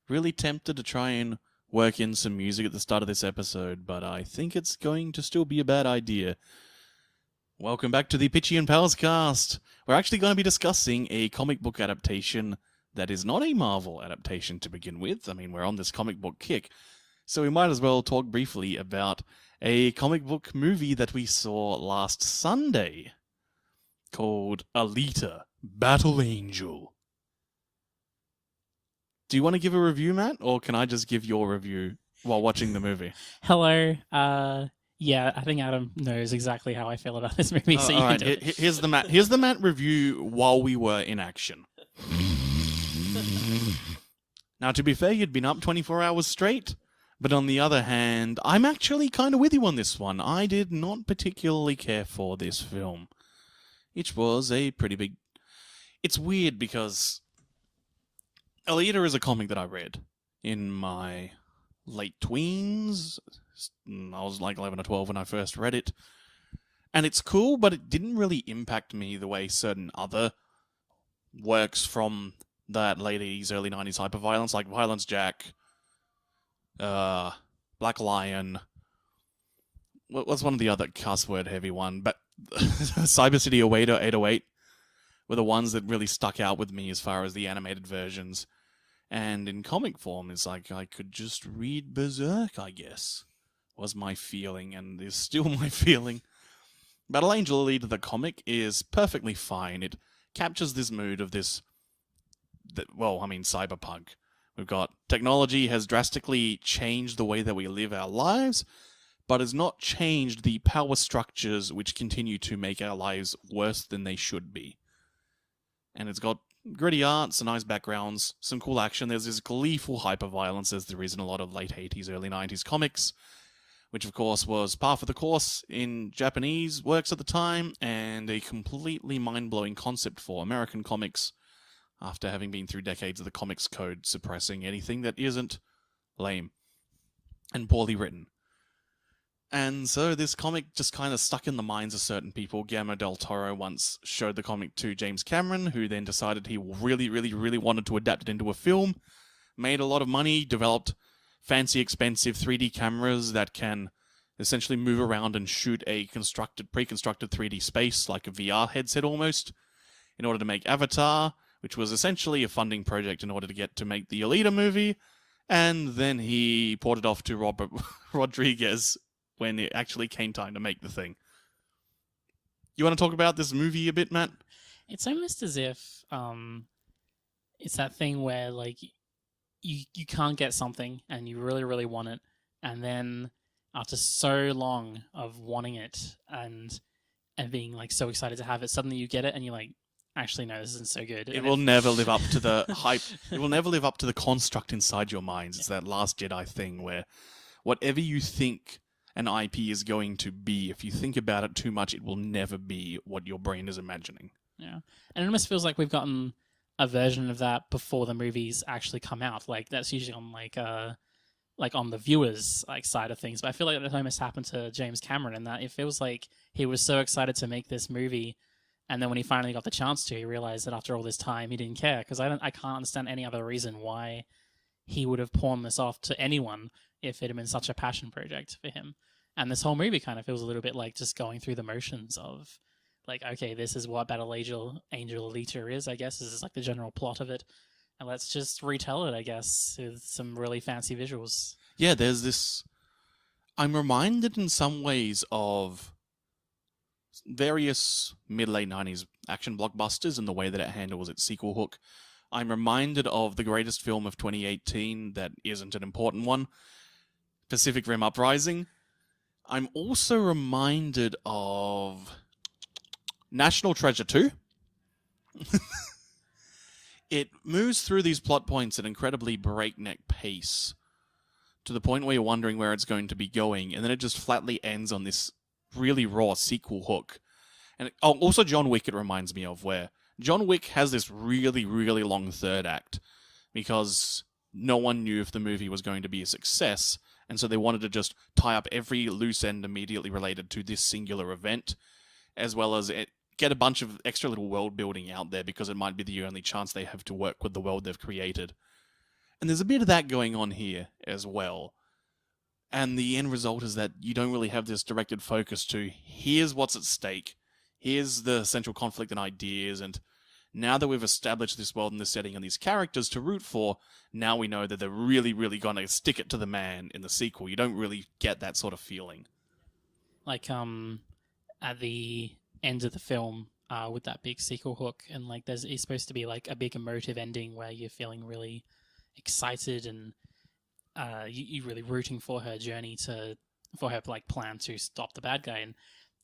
Really tempted to try and work in some music at the start of this episode, but I think it's going to still be a bad idea. Welcome back to the Pitchy and Palscast. We're actually going to be discussing a comic book adaptation that is not a Marvel adaptation to begin with. I mean, we're on this comic book kick, so we might as well talk briefly about a comic book movie that we saw last Sunday called Alita, Battle Angel. Do you want to give a review, Matt, or can I just give your review while watching the movie? Hello. Yeah, I think Adam knows exactly how I feel about this movie. So you all can right, do it. here's the Matt. Here's the Matt review while we were in action. Now, to be fair, you'd been up 24 hours straight, but on the other hand, I'm actually kind of with you on this one. I did not particularly care for this film. It was a pretty big... It's weird because Alita is a comic that I read in my late tweens. I was like 11 or 12 when I first read it. And it's cool, but it didn't really impact me the way certain other works from that late 80s, early 90s hyperviolence, like Violence Jack, Black Lion. What was one of the other cuss word heavy one? But Cyber City 08 or 808 were the ones that really stuck out with me as far as the animated versions. And in comic form, it's like I could just read Berserk, I guess, was my feeling, and is still my feeling. Battle Angel Alita, the comic, is perfectly fine. It captures this mood of this, cyberpunk. We've got technology has drastically changed the way that we live our lives, but has not changed the power structures which continue to make our lives worse than they should be. And it's got gritty art, some nice backgrounds, some cool action. There's this gleeful hyper-violence as there is in a lot of late 80s, early 90s comics, which of course was par for the course in Japanese works at the time, and a completely mind-blowing concept for American comics, after having been through decades of the comics code suppressing anything that isn't lame and poorly written. And so this comic just kind of stuck in the minds of certain people. Guillermo del Toro once showed the comic to James Cameron, who then decided he really wanted to adapt it into a film, made a lot of money, developed fancy, expensive 3D cameras that can essentially move around and shoot a pre-constructed 3D space, like a VR headset almost, in order to make Avatar, which was essentially a funding project in order to get to make the Alita movie, and then he poured it off to Robert Rodriguez when it actually came time to make the thing. You want to talk about this movie a bit, Matt? It's almost as if it's that thing where like you can't get something and you really want it, and then after so long of wanting it and being like so excited to have it, suddenly you get it and you're like, actually no, this isn't so good. It will never live up to the hype. It will never live up to the construct inside your minds. It's that Last Jedi thing where whatever you think an IP is going to be, if you think about it too much, it will never be what your brain is imagining. Yeah. And it almost feels like we've gotten a version of that before the movies actually come out. Like that's usually on like on the viewers like side of things. But I feel like that almost happened to James Cameron, in that it feels like he was so excited to make this movie, and then when he finally got the chance to, he realized that after all this time he didn't care. Because I can't understand any other reason why he would have pawned this off to anyone if it had been such a passion project for him. And this whole movie kind of feels a little bit like just going through the motions of, like, okay, this is what Battle Angel Alita is, I guess. This is like the general plot of it. And let's just retell it, I guess, with some really fancy visuals. Yeah, there's this... I'm reminded in some ways of various mid-late 90s action blockbusters and the way that it handles its sequel hook. I'm reminded of the greatest film of 2018 that isn't an important one, Pacific Rim Uprising. I'm also reminded of National Treasure 2. It moves through these plot points at an incredibly breakneck pace, to the point where you're wondering where it's going to be going, and then it just flatly ends on this really raw sequel hook. And also John Wick, it reminds me of, where John Wick has this really long third act, because no one knew if the movie was going to be a success, and so they wanted to just tie up every loose end immediately related to this singular event, as well as get a bunch of extra little world building out there, because it might be the only chance they have to work with the world they've created. And there's a bit of that going on here as well. And the end result is that you don't really have this directed focus to here's what's at stake, here's the central conflict and ideas, and now that we've established this world and this setting and these characters to root for, now we know that they're really, really going to stick it to the man in the sequel. You don't really get that sort of feeling. Like, at the end of the film, with that big sequel hook, and like it's supposed to be like a big emotive ending where you're feeling really excited and you're really rooting for her journey for her like plan to stop the bad guy, and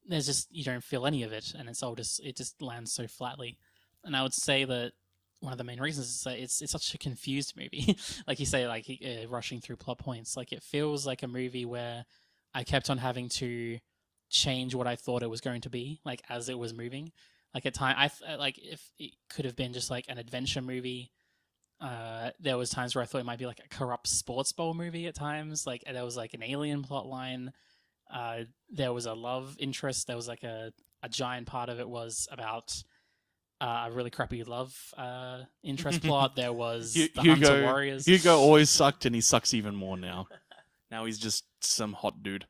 there's just, you don't feel any of it, and it just lands so flatly. And I would say that one of the main reasons is that it's such a confused movie. Like you say, like rushing through plot points. Like it feels like a movie where I kept on having to change what I thought it was going to be, like as it was moving. Like at time, like if it could have been just like an adventure movie. There was times where I thought it might be like a corrupt sports ball movie at times. Like there was like an alien plot line. There was a love interest. There was like a giant part of it was about a really crappy love interest plot. There was the Hunter Warriors. Hugo always sucked, and he sucks even more now. Now he's just some hot dude.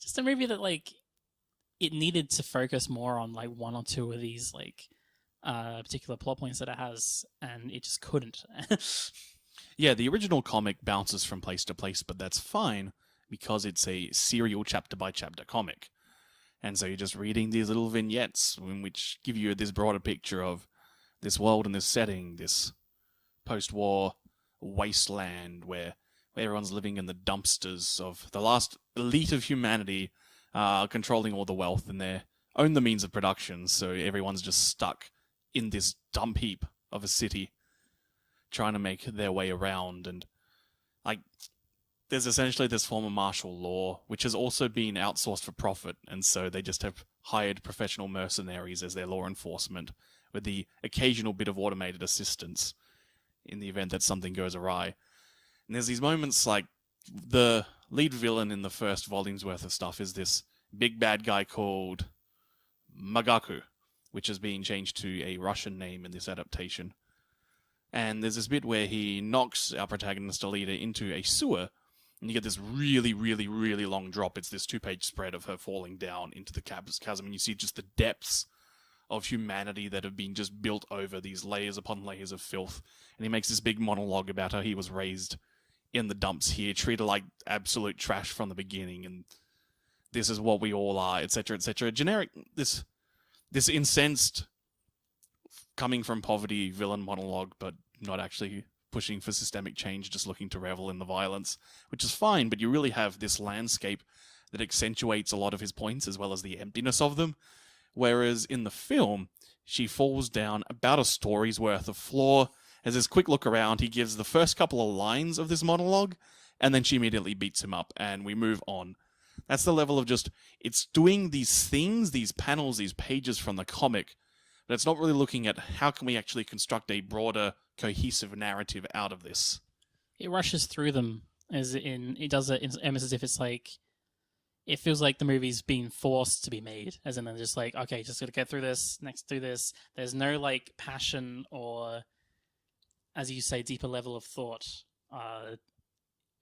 Just a movie that like it needed to focus more on like one or two of these like particular plot points that it has, and it just couldn't. Yeah, the original comic bounces from place to place, but that's fine because it's a serial chapter by chapter comic. And so you're just reading these little vignettes which give you this broader picture of this world and this setting, this post-war wasteland where everyone's living in the dumpsters of the last elite of humanity, controlling all the wealth, and they own the means of production, so everyone's just stuck in this dump heap of a city, trying to make their way around. And like, there's essentially this form of martial law, which has also been outsourced for profit, and so they just have hired professional mercenaries as their law enforcement, with the occasional bit of automated assistance in the event that something goes awry. And there's these moments like the lead villain in the first volume's worth of stuff is this big bad guy called Magaku, which has been changed to a Russian name in this adaptation. And there's this bit where he knocks our protagonist Alita into a sewer, and you get this really, really, really long drop. It's this 2-page spread of her falling down into the chasm, and you see just the depths of humanity that have been just built over these layers upon layers of filth. And he makes this big monologue about how he was raised in the dumps here, treated like absolute trash from the beginning, and this is what we all are, etc., etc. Generic, this incensed, coming from poverty villain monologue, but not actually pushing for systemic change, just looking to revel in the violence, which is fine, but you really have this landscape that accentuates a lot of his points as well as the emptiness of them. Whereas in the film, she falls down about a story's worth of floor. As this quick look around, he gives the first couple of lines of this monologue, and then she immediately beats him up, and we move on. That's the level of just, it's doing these things, these panels, these pages from the comic, but it's not really looking at how can we actually construct a broader, cohesive narrative out of this. It rushes through them, it does it almost as if it's like, it feels like the movie's being forced to be made, as in they're just like, okay, just gotta get through this, next do this. There's no like passion or, as you say, deeper level of thought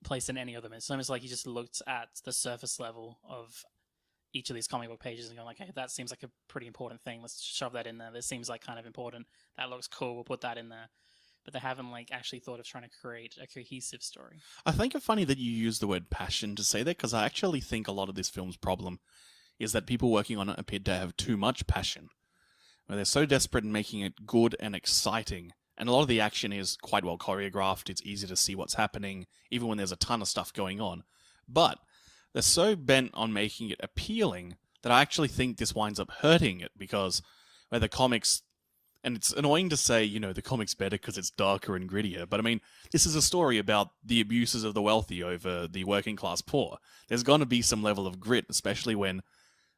placed in any of them. It's almost like you just looked at the surface level of each of these comic book pages and going like, hey, that seems like a pretty important thing. Let's shove that in there. This seems like kind of important. That looks cool. We'll put that in there. But they haven't like actually thought of trying to create a cohesive story. I think it's funny that you use the word passion to say that, because I actually think a lot of this film's problem is that people working on it appeared to have too much passion, where they're so desperate in making it good and exciting. And a lot of the action is quite well choreographed. It's easy to see what's happening, even when there's a ton of stuff going on. But they're so bent on making it appealing that I actually think this winds up hurting it, because where the comics, and it's annoying to say, you know, the comic's better because it's darker and grittier, but I mean, this is a story about the abuses of the wealthy over the working class poor. There's going to be some level of grit, especially when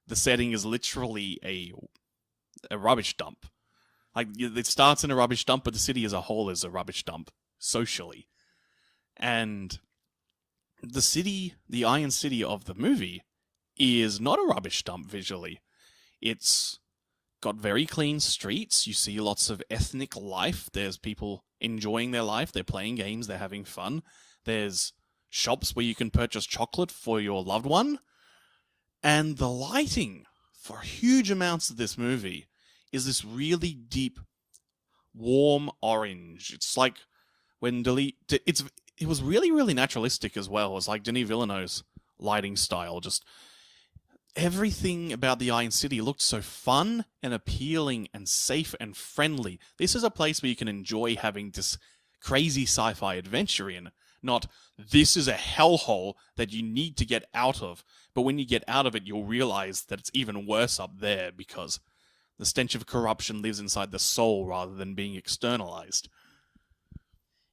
the setting is literally a rubbish dump. Like, it starts in a rubbish dump, but the city as a whole is a rubbish dump, socially. And the city, the Iron City of the movie, is not a rubbish dump visually. It's got very clean streets. You see lots of ethnic life. There's people enjoying their life. They're playing games. They're having fun. There's shops where you can purchase chocolate for your loved one. And the lighting for huge amounts of this movie is this really deep, warm orange. It's like when it was really, really naturalistic as well. It's like Denis Villeneuve's lighting style. Just everything about the Iron City looked so fun and appealing and safe and friendly. This is a place where you can enjoy having this crazy sci-fi adventure in. Not, this is a hellhole that you need to get out of. But when you get out of it, you'll realize that it's even worse up there because the stench of corruption lives inside the soul rather than being externalized.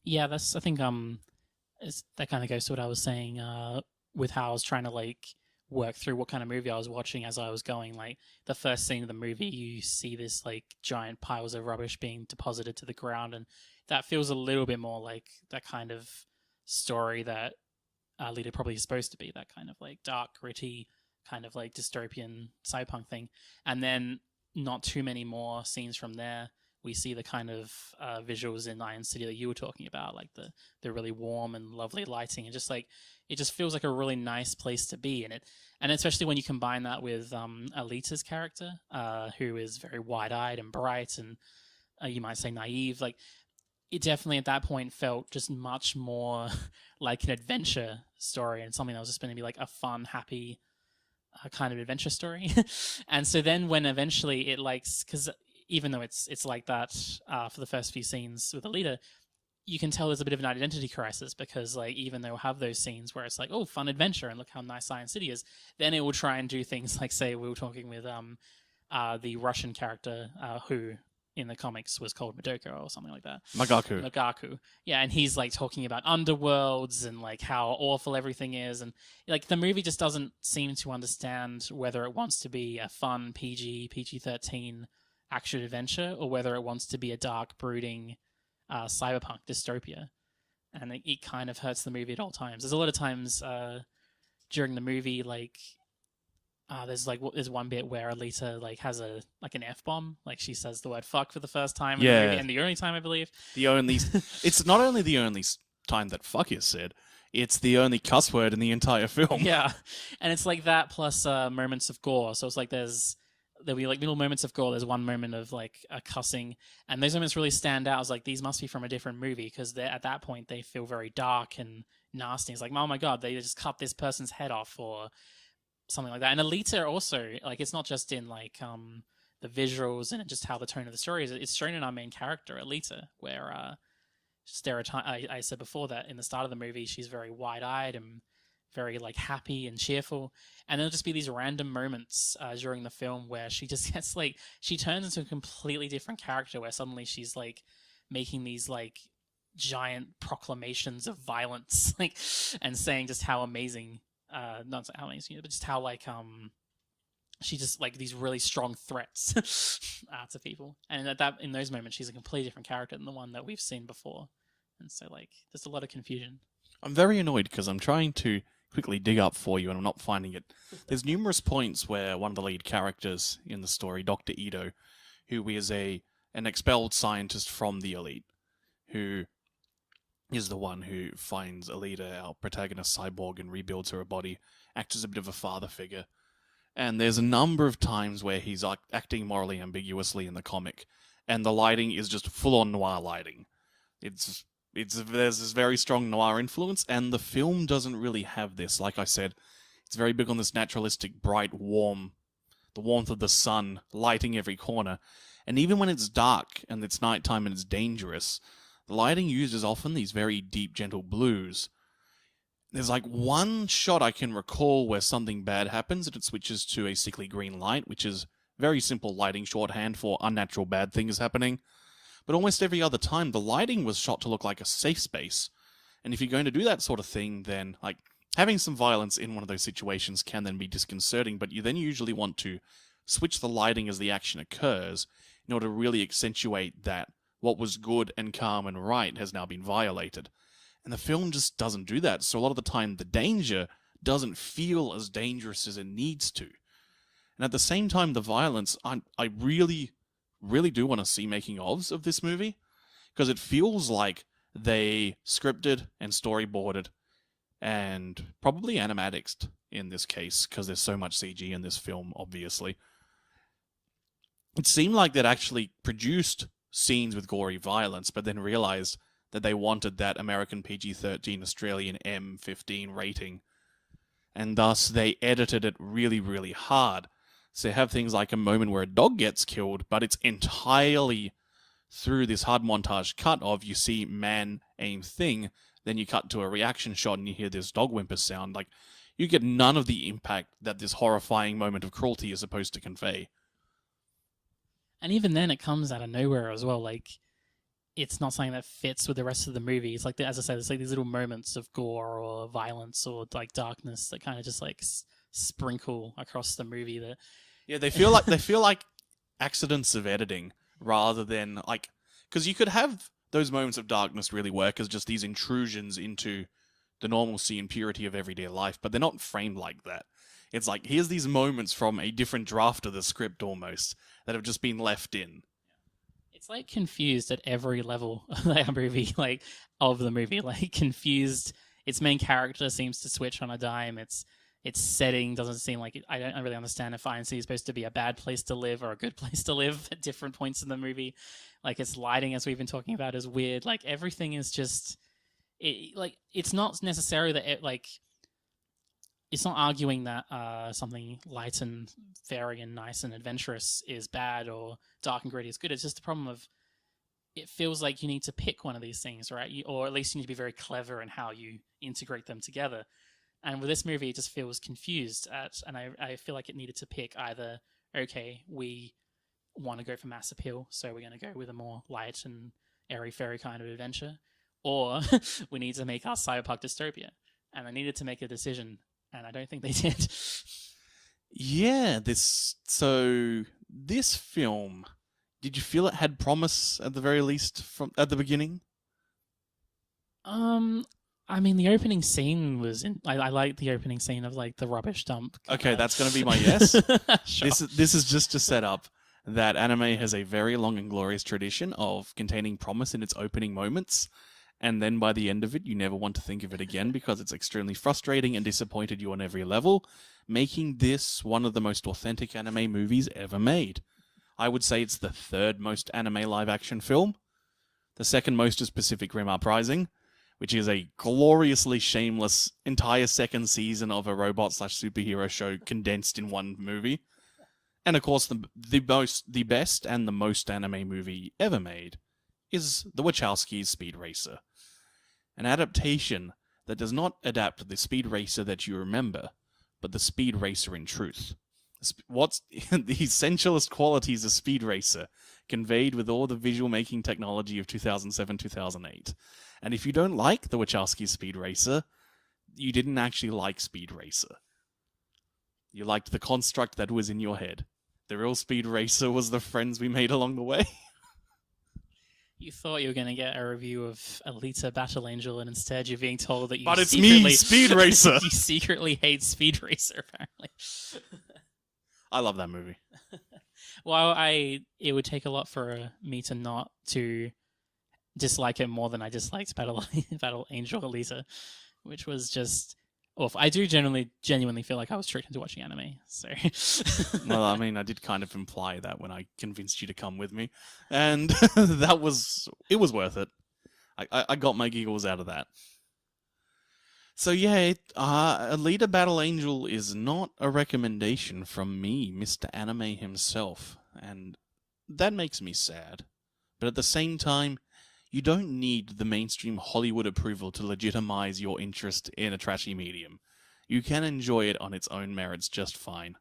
Yeah, I think that kind of goes to what I was saying with how I was trying to like work through what kind of movie I was watching as I was going. Like the first scene of the movie, you see this like giant piles of rubbish being deposited to the ground, and that feels a little bit more like that kind of story that Alita probably is supposed to be, that kind of like dark, gritty, kind of like dystopian cyberpunk thing. And then not too many more scenes from there. We see the kind of visuals in Iron City that you were talking about, like the really warm and lovely lighting, and just like it just feels like a really nice place to be in it. And especially when you combine that with Alita's character, who is very wide-eyed and bright and you might say naive. Like it definitely at that point felt just much more like an adventure story and something that was just going to be like a fun, happy kind of adventure story. And so then when eventually it likes, because even though it's like that for the first few scenes with Alita, you can tell there's a bit of an identity crisis because like even though we'll have those scenes where it's like, oh, fun adventure and look how nice Iron City is, then it will try and do things like, say, we were talking with the Russian character who in the comics was called Madoka or something like that. Magaku. Yeah, and he's like talking about underworlds and like how awful everything is, and like the movie just doesn't seem to understand whether it wants to be a fun PG-13 action adventure or whether it wants to be a dark, brooding cyberpunk dystopia. And it kind of hurts the movie at all times. There's a lot of times during the movie, like there's one bit where Alita like has an F-bomb, like she says the word fuck for the first time in the movie, and the only time I believe. It's not only the only time that fuck is said, it's the only cuss word in the entire film. Yeah, and it's like that plus moments of gore. So it's like there'll be like little moments of gore. There's one moment of like a cussing, and those moments really stand out. It's like these must be from a different movie because at that point they feel very dark and nasty. It's like, oh my god, they just cut this person's head off or something like that. And Alita also, like, it's not just in like the visuals and just how the tone of the story is. It's shown in our main character, Alita, where stereotype. I said before that in the start of the movie, she's very wide-eyed and very like happy and cheerful, and there'll just be these random moments during the film where she just gets like she turns into a completely different character, where suddenly she's like making these like giant proclamations of violence, like, and saying just how amazing. Not how amazing, but just how like she just like these really strong threats to people, and in those moments she's a completely different character than the one that we've seen before, and so like there's a lot of confusion. I'm very annoyed because I'm trying to quickly dig up for you and I'm not finding it. There's numerous points where one of the lead characters in the story, Dr. Ito, who is an expelled scientist from the Elite, who is the one who finds Alita, our protagonist cyborg, and rebuilds her body, acts as a bit of a father figure. And there's a number of times where he's acting morally ambiguously in the comic, and the lighting is just full-on noir lighting. There's this very strong noir influence, and the film doesn't really have this. Like I said, it's very big on this naturalistic, bright, warm, the warmth of the sun lighting every corner. And even when it's dark and it's nighttime and it's dangerous, the lighting used is often these very deep, gentle blues. There's like one shot I can recall where something bad happens and it switches to a sickly green light, which is very simple lighting shorthand for unnatural bad things happening. But almost every other time, the lighting was shot to look like a safe space. And if you're going to do that sort of thing, then like having some violence in one of those situations can then be disconcerting, but you then usually want to switch the lighting as the action occurs in order to really accentuate that what was good and calm and right has now been violated. And the film just doesn't do that, so a lot of the time the danger doesn't feel as dangerous as it needs to. And at the same time, the violence, I really, really do want to see making ofs of this movie, because it feels like they scripted and storyboarded and probably animatics in this case, because there's so much CG in this film, obviously. It seemed like they'd actually produced scenes with gory violence, but then realized that they wanted that American PG-13 Australian M15 rating, and thus they edited it really, really hard. So you have things like a moment where a dog gets killed, but it's entirely through this hard montage cut of you see man aim thing, then you cut to a reaction shot and you hear this dog whimper sound. Like, you get none of the impact that this horrifying moment of cruelty is supposed to convey. And even then, it comes out of nowhere as well. Like, it's not something that fits with the rest of the movie. It's like, as I said, it's like these little moments of gore or violence or like darkness that kind of just like sprinkle across the movie. That they feel like accidents of editing rather than like, because you could have those moments of darkness really work as just these intrusions into the normalcy and purity of everyday life, but they're not framed like that. It's like, here's these moments from a different draft of the script almost that have just been left in. It's like confused at every level of the movie, like confused. Its main character seems to switch on a dime. Its setting doesn't seem like it. I don't really understand if INC is supposed to be a bad place to live or a good place to live at different points in the movie. Like, its lighting, as we've been talking about, is weird. Like, everything is just it's not necessarily that it's not arguing that something light and fairy and nice and adventurous is bad or dark and gritty is good. It's just the problem of it feels like you need to pick one of these things, right? Or at least you need to be very clever in how you integrate them together. And with this movie, it just feels confused and I feel like it needed to pick either, okay, we want to go for mass appeal, so we're going to go with a more light and airy-fairy kind of adventure, or we need to make our cyberpunk dystopia. And I needed to make a decision, and I don't think they did. Yeah, this film, did you feel it had promise at the very least at the beginning? I mean, the opening scene was I like the opening scene of like the rubbish dump. Okay, that's going to be my yes. Sure. This is just to set up that anime has a very long and glorious tradition of containing promise in its opening moments, and then by the end of it, you never want to think of it again because it's extremely frustrating and disappointed you on every level, making this one of the most authentic anime movies ever made. I would say it's the third most anime live-action film. The second most is Pacific Rim Uprising, which is a gloriously shameless entire second season of a robot/superhero show condensed in one movie. And of course, the best and the most anime movie ever made is the Wachowskis' Speed Racer. An adaptation that does not adapt the Speed Racer that you remember, but the Speed Racer in truth. What's the essentialist qualities of Speed Racer, conveyed with all the visual making technology of 2007-2008. And if you don't like the Wachowskis' Speed Racer, you didn't actually like Speed Racer. You liked the construct that was in your head. The real Speed Racer was the friends we made along the way. You thought you were going to get a review of Alita Battle Angel, and instead you're being told that you But it's me, Speed Racer! You secretly hate Speed Racer, apparently. I love that movie. Well, it would take a lot for me to not to dislike it more than I disliked Battle Angel Alita, which was just awful. I do genuinely feel like I was tricked into watching anime. So, well, I mean, I did kind of imply that when I convinced you to come with me, and it was worth it. I got my giggles out of that. So yeah, Alita Battle Angel is not a recommendation from me, Mr. Anime himself, and that makes me sad. But at the same time, you don't need the mainstream Hollywood approval to legitimize your interest in a trashy medium. You can enjoy it on its own merits just fine.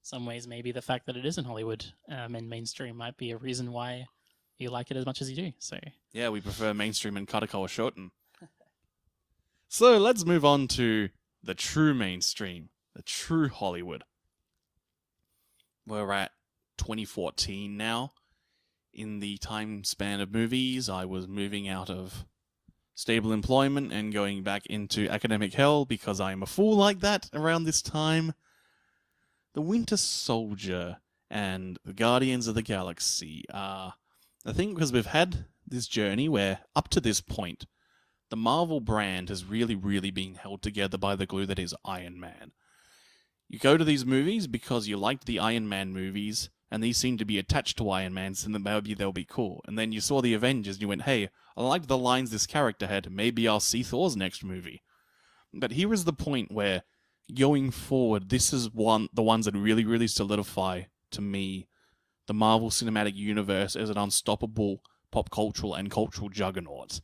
Some ways, maybe the fact that it is in Hollywood and mainstream might be a reason why you like it as much as you do. So yeah, we prefer mainstream and Kadokawa Shoten. So let's move on to the true mainstream, the true Hollywood. We're at 2014 now. In the time span of movies, I was moving out of stable employment and going back into academic hell because I am a fool like that around this time. the Winter Soldier and the Guardians of the Galaxy are, I think, because we've had this journey where, up to this point, the Marvel brand has really, really been held together by the glue that is Iron Man. You go to these movies because you liked the Iron Man movies, and these seem to be attached to Iron Man, so then maybe they'll be cool. And then you saw the Avengers, and you went, hey, I liked the lines this character had, maybe I'll see Thor's next movie. But here is the point where, going forward, this is the ones that really, really solidify, to me, the Marvel Cinematic Universe as an unstoppable pop cultural and cultural juggernaut.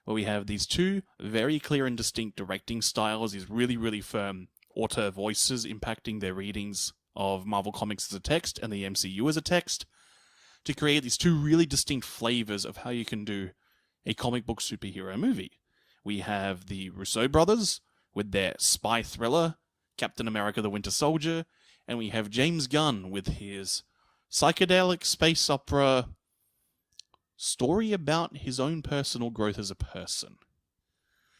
Where we have these two very clear and distinct directing styles, these really, really firm auteur voices impacting their readings of Marvel Comics as a text and the MCU as a text, to create these two really distinct flavors of how you can do a comic book superhero movie. We have the Russo brothers with their spy thriller, Captain America the Winter Soldier, and we have James Gunn with his psychedelic space opera story about his own personal growth as a person.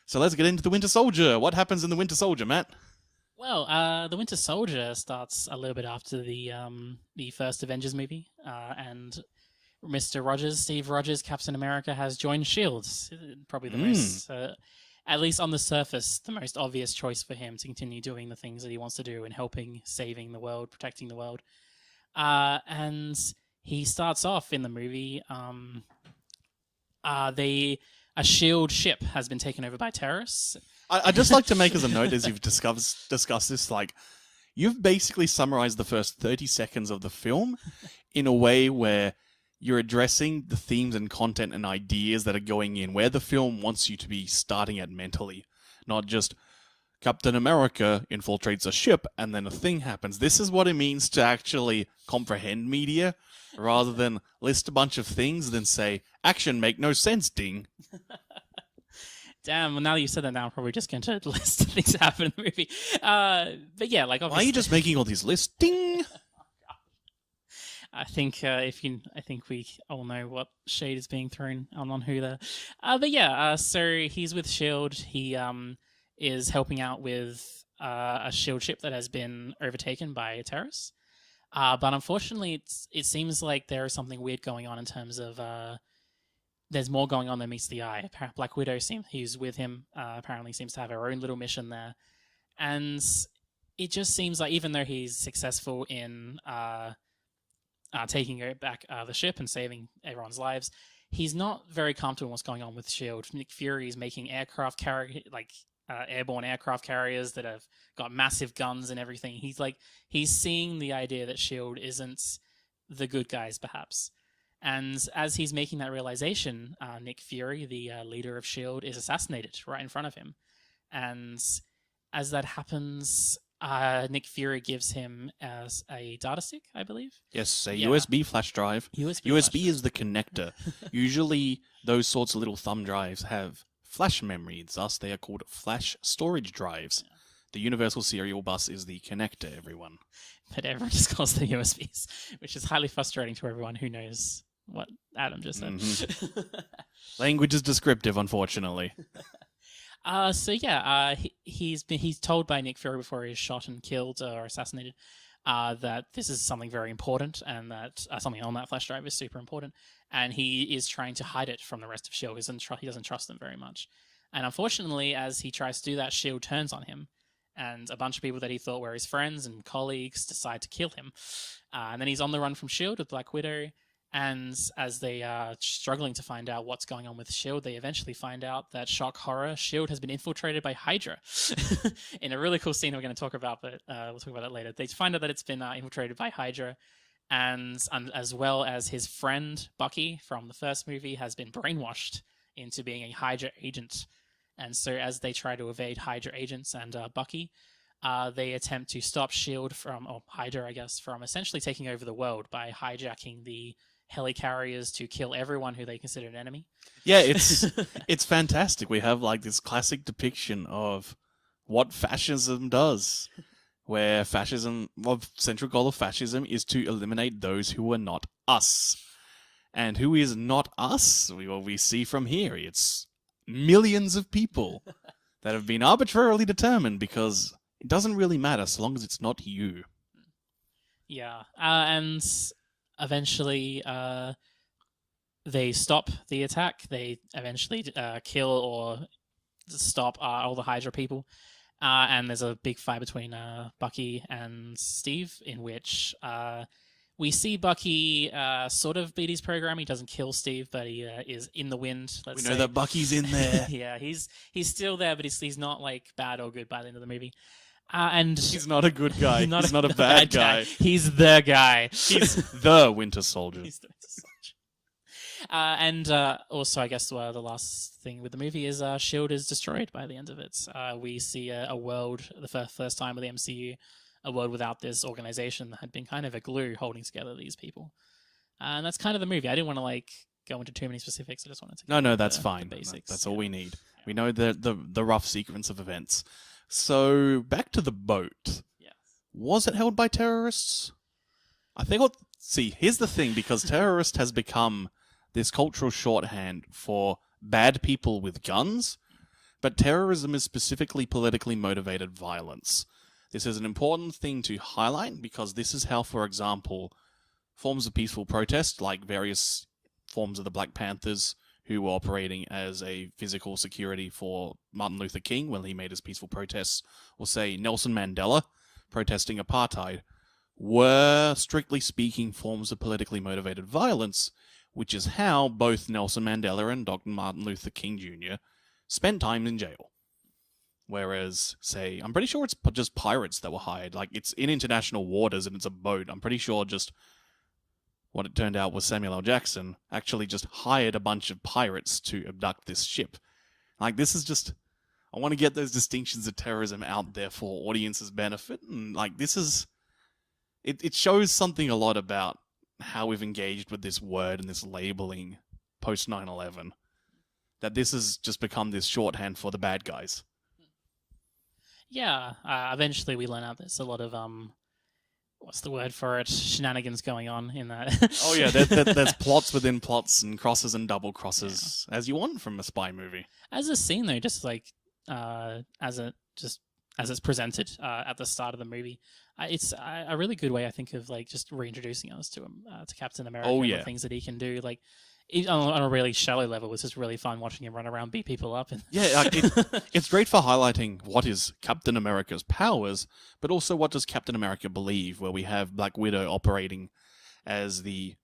So let's get into the Winter Soldier. What happens in the Winter Soldier, Matt? Well, the Winter Soldier starts a little bit after the first Avengers movie, and Mr. Rogers, Steve Rogers, Captain America, has joined SHIELD. Probably the most, at least on the surface, the most obvious choice for him to continue doing the things that he wants to do and helping, saving the world, protecting the world. And he starts off in the movie. A SHIELD ship has been taken over by terrorists. I'd just like to make as a note, as you've discussed this, like, you've basically summarized the first 30 seconds of the film in a way where you're addressing the themes and content and ideas that are going in, where the film wants you to be starting at mentally, not just Captain America infiltrates a ship and then a thing happens. This is what it means to actually comprehend media, rather than list a bunch of things, then say, action make no sense, ding. Damn, well, now that you said that, now I'm probably just going to list things that happen in the movie. But yeah, like, obviously... Why are you just making all these lists? Ding! I think we all know what shade is being thrown on who there. But yeah, so he's with SHIELD. He is helping out with a SHIELD ship that has been overtaken by terrorists. But unfortunately, it seems like there is something weird going on in terms of there's more going on than meets the eye. Black Widow, who's with him, apparently seems to have her own little mission there. And it just seems like even though he's successful in taking back the ship and saving everyone's lives, he's not very comfortable with what's going on with SHIELD. Nick Fury is making airborne aircraft carriers that have got massive guns and everything. He's seeing the idea that SHIELD isn't the good guys, perhaps. And as he's making that realization, Nick Fury, the leader of SHIELD, is assassinated right in front of him. And as that happens, Nick Fury gives him as a data stick, I believe. Yes, a USB flash drive. USB is the connector. Usually, those sorts of little thumb drives have flash memory, thus they are called flash storage drives. Yeah. The universal serial bus is the connector, everyone. But everyone just calls them USBs, which is highly frustrating to everyone who knows what Adam just said. Mm-hmm. Language is descriptive, unfortunately. He's told by Nick Fury before he's shot and killed or assassinated that this is something very important, and that something on that flash drive is super important, and he is trying to hide it from the rest of SHIELD. He doesn't trust them very much. And unfortunately, as he tries to do that, SHIELD turns on him, and a bunch of people that he thought were his friends and colleagues decide to kill him. And then he's on the run from SHIELD with Black Widow, and as they are struggling to find out what's going on with SHIELD, they eventually find out that, shock horror, SHIELD has been infiltrated by Hydra. In a really cool scene we're going to talk about, but we'll talk about that later. They find out that it's been infiltrated by Hydra, and as well as his friend Bucky from the first movie has been brainwashed into being a Hydra agent. And so as they try to evade Hydra agents and Bucky, they attempt to stop SHIELD Hydra, I guess, from essentially taking over the world by hijacking the helicarriers to kill everyone who they consider an enemy. Yeah, it's fantastic. We have like this classic depiction of what fascism does, where central goal of fascism is to eliminate those who are not us. And who is not us? We see from here, it's millions of people that have been arbitrarily determined, because it doesn't really matter so long as it's not you. Yeah, and eventually they stop the attack. They eventually kill or stop all the Hydra people. And there's a big fight between Bucky and Steve, in which we see Bucky sort of beat his program. He doesn't kill Steve, but he is in the wind. We know that Bucky's in there. Yeah, he's still there, but he's not like bad or good by the end of the movie. And he's not a good guy. He's not a bad guy. He's the guy. He's the Winter Soldier. He's the Winter Soldier. And also, I guess the last thing with the movie is S.H.I.E.L.D. is destroyed by the end of it. We see a world, the first time with the MCU, a world without this organization that had been kind of a glue holding together these people. And that's kind of the movie. I didn't want to go into too many specifics. I just wanted to No, that's fine. The basics. That's all we need. Yeah. We know the rough sequence of events. So back to the boat. Yes. Was it held by terrorists? I think. See, here's the thing: because terrorist has become this cultural shorthand for bad people with guns, but terrorism is specifically politically motivated violence. This is an important thing to highlight because this is how, for example, forms of peaceful protest, like various forms of the Black Panthers who were operating as a physical security for Martin Luther King when he made his peaceful protests, or say Nelson Mandela protesting apartheid, were, strictly speaking, forms of politically motivated violence, which is how both Nelson Mandela and Dr. Martin Luther King Jr. spent time in jail. Whereas, say, I'm pretty sure it's just pirates that were hired. Like, it's in international waters and it's a boat. I'm pretty sure just what it turned out was Samuel L. Jackson actually just hired a bunch of pirates to abduct this ship. Like, this is just... I want to get those distinctions of terrorism out there for audience's benefit. And, like, this is... It shows something a lot about how we've engaged with this word and this labeling post 9/11, that this has just become this shorthand for the bad guys. Yeah, eventually we learn out there's a lot of what's the word for it, shenanigans going on in that. Oh yeah, there's plots within plots and crosses and double crosses, as you want from a spy movie. As a scene though, just as it's presented at the start of the movie, it's a really good way, I think, of just reintroducing us to him, to Captain America. Oh, and the things that he can do. On a really shallow level, it's just really fun watching him run around, beat people up. Yeah, it's great for highlighting what is Captain America's powers, but also what does Captain America believe, where we have Black Widow operating as the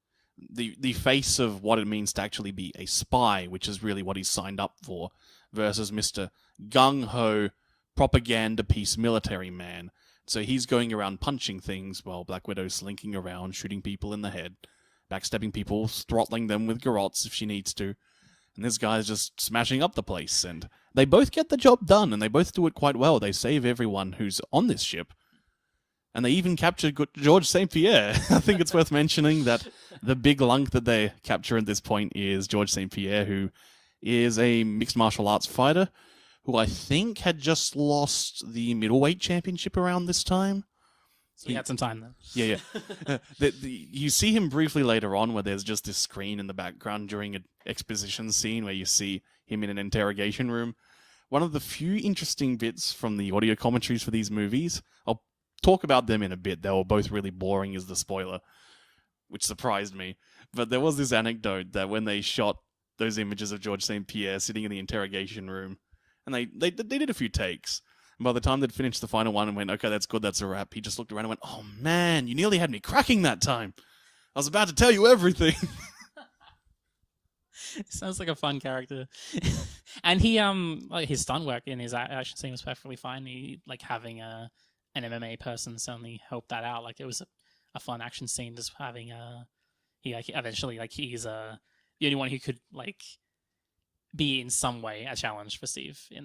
face of what it means to actually be a spy, which is really what he's signed up for, versus Mr. Gung-Ho propaganda piece military man. So he's going around punching things while Black Widow's slinking around, shooting people in the head, backstabbing people, throttling them with garrots if she needs to. And this guy's just smashing up the place. And they both get the job done, and they both do it quite well. They save everyone who's on this ship. And they even capture George St. Pierre. I think it's worth mentioning that the big lunk that they capture at this point is George St. Pierre, who is a mixed martial arts fighter, who I think had just lost the middleweight championship around this time. So he had some time then. Yeah. You see him briefly later on where there's just this screen in the background during an exposition scene where you see him in an interrogation room. One of the few interesting bits from the audio commentaries for these movies, I'll talk about them in a bit. They were both really boring as the spoiler, which surprised me. But there was this anecdote that when they shot those images of George St. Pierre sitting in the interrogation room, and they did a few takes. And by the time they'd finished the final one and went, okay, that's good, that's a wrap, he just looked around and went, oh man, you nearly had me cracking that time. I was about to tell you everything. Sounds like a fun character. And he, his stunt work in his action scene was perfectly fine. He, having an MMA person certainly helped that out. It was a fun action scene, just having eventually, he's the only one who could, be in some way a challenge for Steve on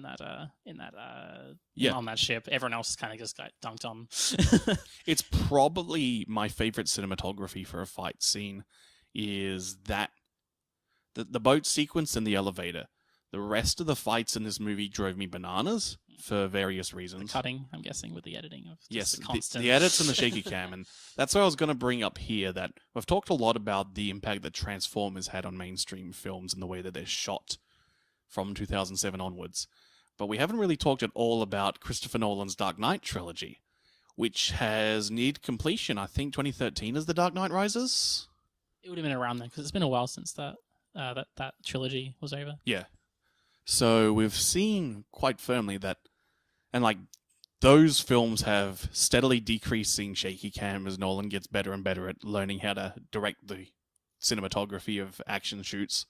that ship. Everyone else kind of just got dunked on. It's probably my favorite cinematography for a fight scene is that the boat sequence and the elevator. The rest of the fights in this movie drove me bananas for various reasons. The cutting, I'm guessing, with the editing of yes, constant. The edits and the shaky cam, and that's what I was going to bring up here. That we've talked a lot about the impact that Transformers had on mainstream films and the way that they're shot from 2007 onwards. But we haven't really talked at all about Christopher Nolan's Dark Knight trilogy, which has neared completion. I think 2013 is The Dark Knight Rises. It would have been around then, because it's been a while since that trilogy was over. Yeah. So we've seen quite firmly that, and like, those films have steadily decreasing shaky cam as Nolan gets better and better at learning how to direct the cinematography of action shoots.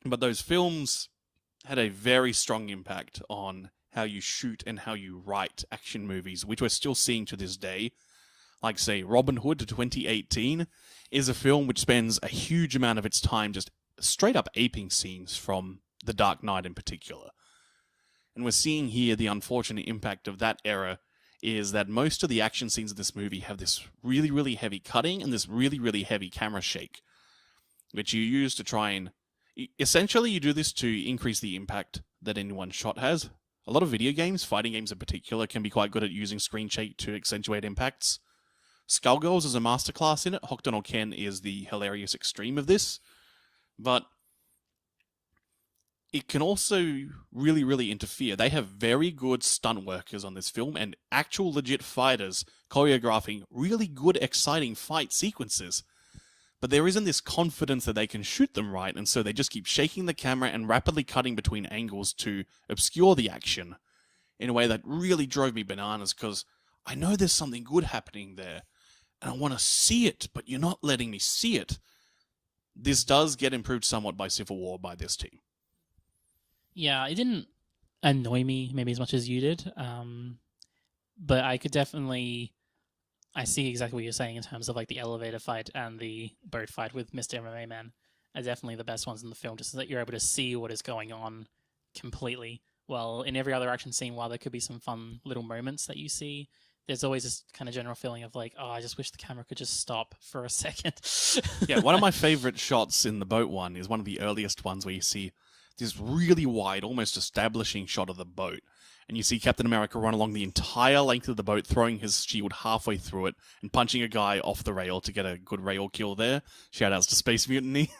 But those films had a very strong impact on how you shoot and how you write action movies, which we're still seeing to this day. Like, say, Robin Hood 2018 is a film which spends a huge amount of its time just straight up aping scenes from The Dark Knight in particular. And we're seeing here the unfortunate impact of that era is that most of the action scenes of this movie have this really, really heavy cutting and this really, really heavy camera shake, which you use to try and... Essentially, you do this to increase the impact that any one shot has. A lot of video games, fighting games in particular, can be quite good at using screen shake to accentuate impacts. Skullgirls is a masterclass in it. Hokuto no Ken is the hilarious extreme of this. But it can also really, really interfere. They have very good stunt workers on this film and actual legit fighters choreographing really good, exciting fight sequences. But there isn't this confidence that they can shoot them right, and so they just keep shaking the camera and rapidly cutting between angles to obscure the action in a way that really drove me bananas, because I know there's something good happening there, and I want to see it, but you're not letting me see it. This does get improved somewhat by Civil War by this team. Yeah, it didn't annoy me maybe as much as you did, but I could definitely... I see exactly what you're saying in terms of like the elevator fight and the boat fight with Mr. MMA Man are definitely the best ones in the film, just so that you're able to see what is going on completely. Well, in every other action scene, while there could be some fun little moments that you see, there's always this kind of general feeling of like, oh, I just wish the camera could just stop for a second. Yeah, one of my favorite shots in the boat one is one of the earliest ones where you see this really wide, almost establishing shot of the boat. And you see Captain America run along the entire length of the boat, throwing his shield halfway through it, and punching a guy off the rail to get a good rail kill there. Shoutouts to Space Mutiny.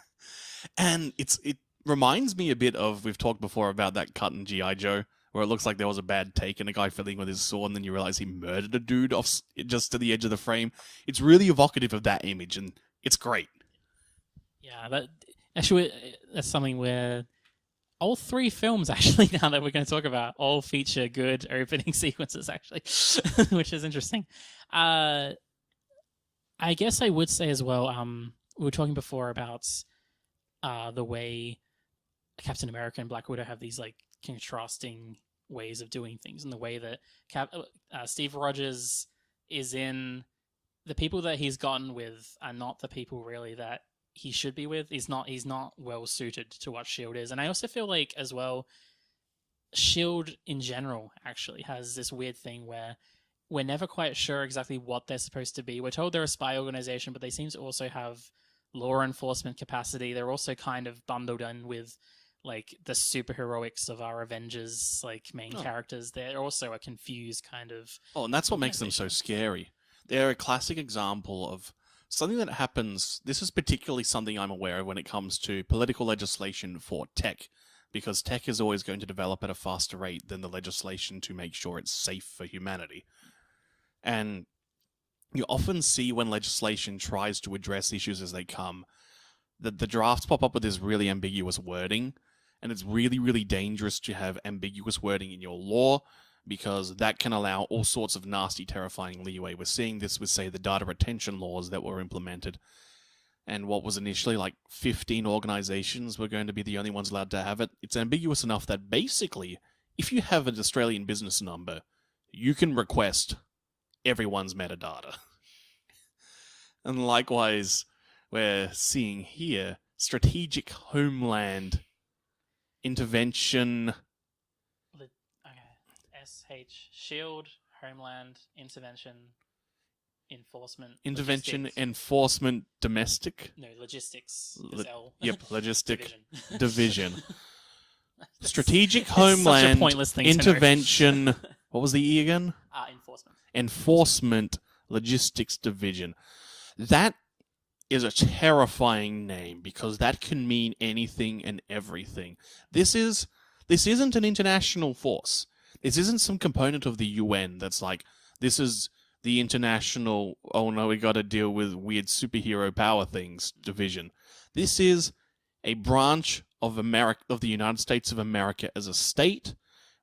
And it reminds me a bit of, we've talked before about that cut in G.I. Joe, where it looks like there was a bad take and a guy fiddling with his sword, and then you realize he murdered a dude off just to the edge of the frame. It's really evocative of that image, and it's great. Yeah, that's something where... all three films, actually, now that we're going to talk about, all feature good opening sequences, actually, which is interesting. I guess I would say as well, we were talking before about the way Captain America and Black Widow have these like contrasting ways of doing things, and the way that Steve Rogers is in... the people that he's gotten with are not the people really that he should be with. He's not well suited to what S.H.I.E.L.D. is. And I also feel like, as well, S.H.I.E.L.D. in general actually has this weird thing where we're never quite sure exactly what they're supposed to be. We're told they're a spy organization, but they seem to also have law enforcement capacity. They're also kind of bundled in with like the superheroics of our Avengers, like main characters. They're also a confused kind of... Oh, and that's what makes them so scary. They're a classic example of something that happens. This is particularly something I'm aware of when it comes to political legislation for tech, because tech is always going to develop at a faster rate than the legislation to make sure it's safe for humanity. And you often see when legislation tries to address issues as they come, that the drafts pop up with this really ambiguous wording, and it's really, really dangerous to have ambiguous wording in your law, because that can allow all sorts of nasty, terrifying leeway. We're seeing this with, say, the data retention laws that were implemented, and what was initially like 15 organizations were going to be the only ones allowed to have it. It's ambiguous enough that basically, if you have an Australian business number, you can request everyone's metadata. And likewise, we're seeing here strategic homeland intervention... S.H. Homeland, Intervention, Enforcement, Intervention, Logistics. Enforcement, Domestic? No, Logistics is L. Yep, Logistic Division. Strategic Such a Homeland, pointless thing to know. Intervention, what was the E again? Enforcement. Enforcement, Logistics Division. That is a terrifying name, because that can mean anything and everything. This isn't an international force. This isn't some component of the UN that's like, this is the international, oh no, we gotta deal with weird superhero power things division. This is a branch of the United States of America as a state,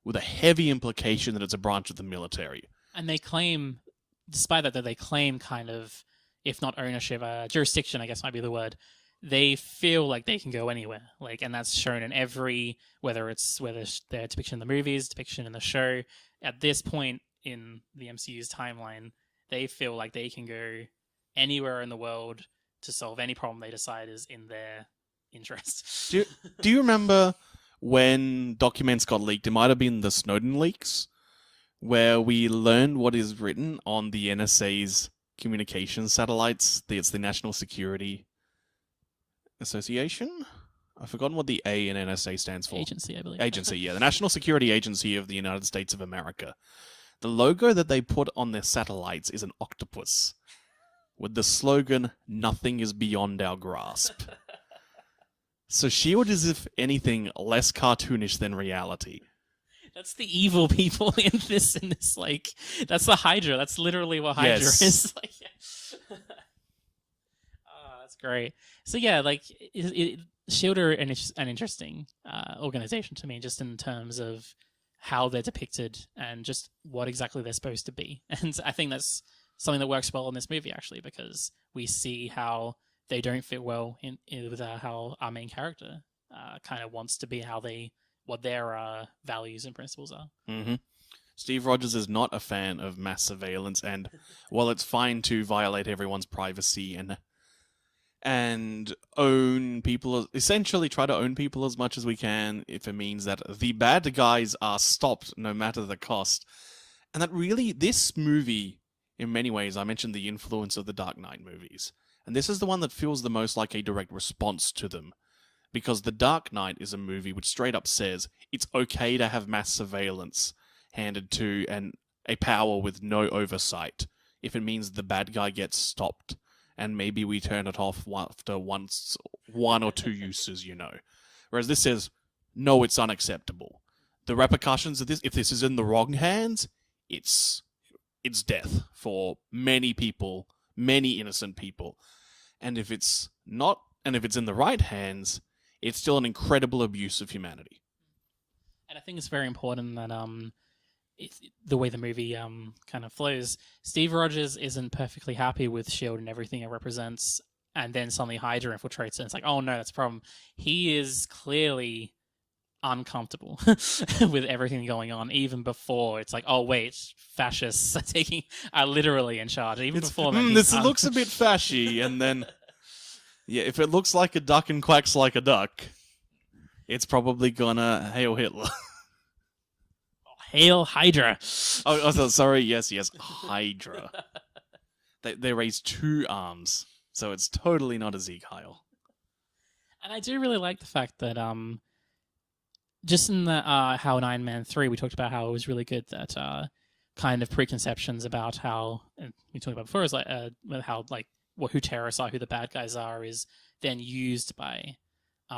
with a heavy implication that it's a branch of the military. And they claim, despite that they claim kind of, if not ownership, jurisdiction, I guess might be the word. They feel like they can go anywhere, and that's shown in whether their depiction in the movies, depiction in the show. At this point in the MCU's timeline, they feel like they can go anywhere in the world to solve any problem they decide is in their interest. Do you remember when documents got leaked? It might have been the Snowden leaks, where we learned what is written on the NSA's communications satellites. It's the National Security Association? I've forgotten what the A in NSA stands for. Agency, I believe. Agency, yeah. The National Security Agency of the United States of America. The logo that they put on their satellites is an octopus, with the slogan, "Nothing is beyond our grasp." So S.H.I.E.L.D. is, if anything, less cartoonish than reality. That's the evil people in this, that's the Hydra. That's literally what Hydra is. That's great. So yeah, S.H.I.E.L.D. are an interesting organization to me, just in terms of how they're depicted and just what exactly they're supposed to be. And I think that's something that works well in this movie, actually, because we see how they don't fit well with how our main character kind of wants to be, what their values and principles are. Mm-hmm. Steve Rogers is not a fan of mass surveillance, and while it's fine to violate everyone's privacy and own people, essentially try to own people as much as we can, if it means that the bad guys are stopped no matter the cost. And that really, this movie, in many ways, I mentioned the influence of the Dark Knight movies, and this is the one that feels the most like a direct response to them. Because The Dark Knight is a movie which straight up says it's okay to have mass surveillance handed to a power with no oversight if it means the bad guy gets stopped, and maybe we turn it off after one or two uses, Whereas this says, no, it's unacceptable. The repercussions of this, if this is in the wrong hands, it's death for many people, many innocent people. And if it's not, and if it's in the right hands, it's still an incredible abuse of humanity. And I think it's very important that the way the movie kind of flows, Steve Rogers isn't perfectly happy with S.H.I.E.L.D. and everything it represents, and then suddenly Hydra infiltrates it, and it's like, oh no, that's a problem. He is clearly uncomfortable with everything going on, even before it's like, oh wait, fascists are literally in charge. Even before that, this looks a bit fashy, and then yeah, if it looks like a duck and quacks like a duck, it's probably gonna hail Hitler. Hail Hydra. Oh, sorry. Yes, Hydra. They raise two arms, so it's totally not a Sieg Heil. And I do really like the fact that just in the how in Iron Man 3, we talked about how it was really good that kind of preconceptions about how, and we talked about before, is like how who terrorists are, who the bad guys are, is then used by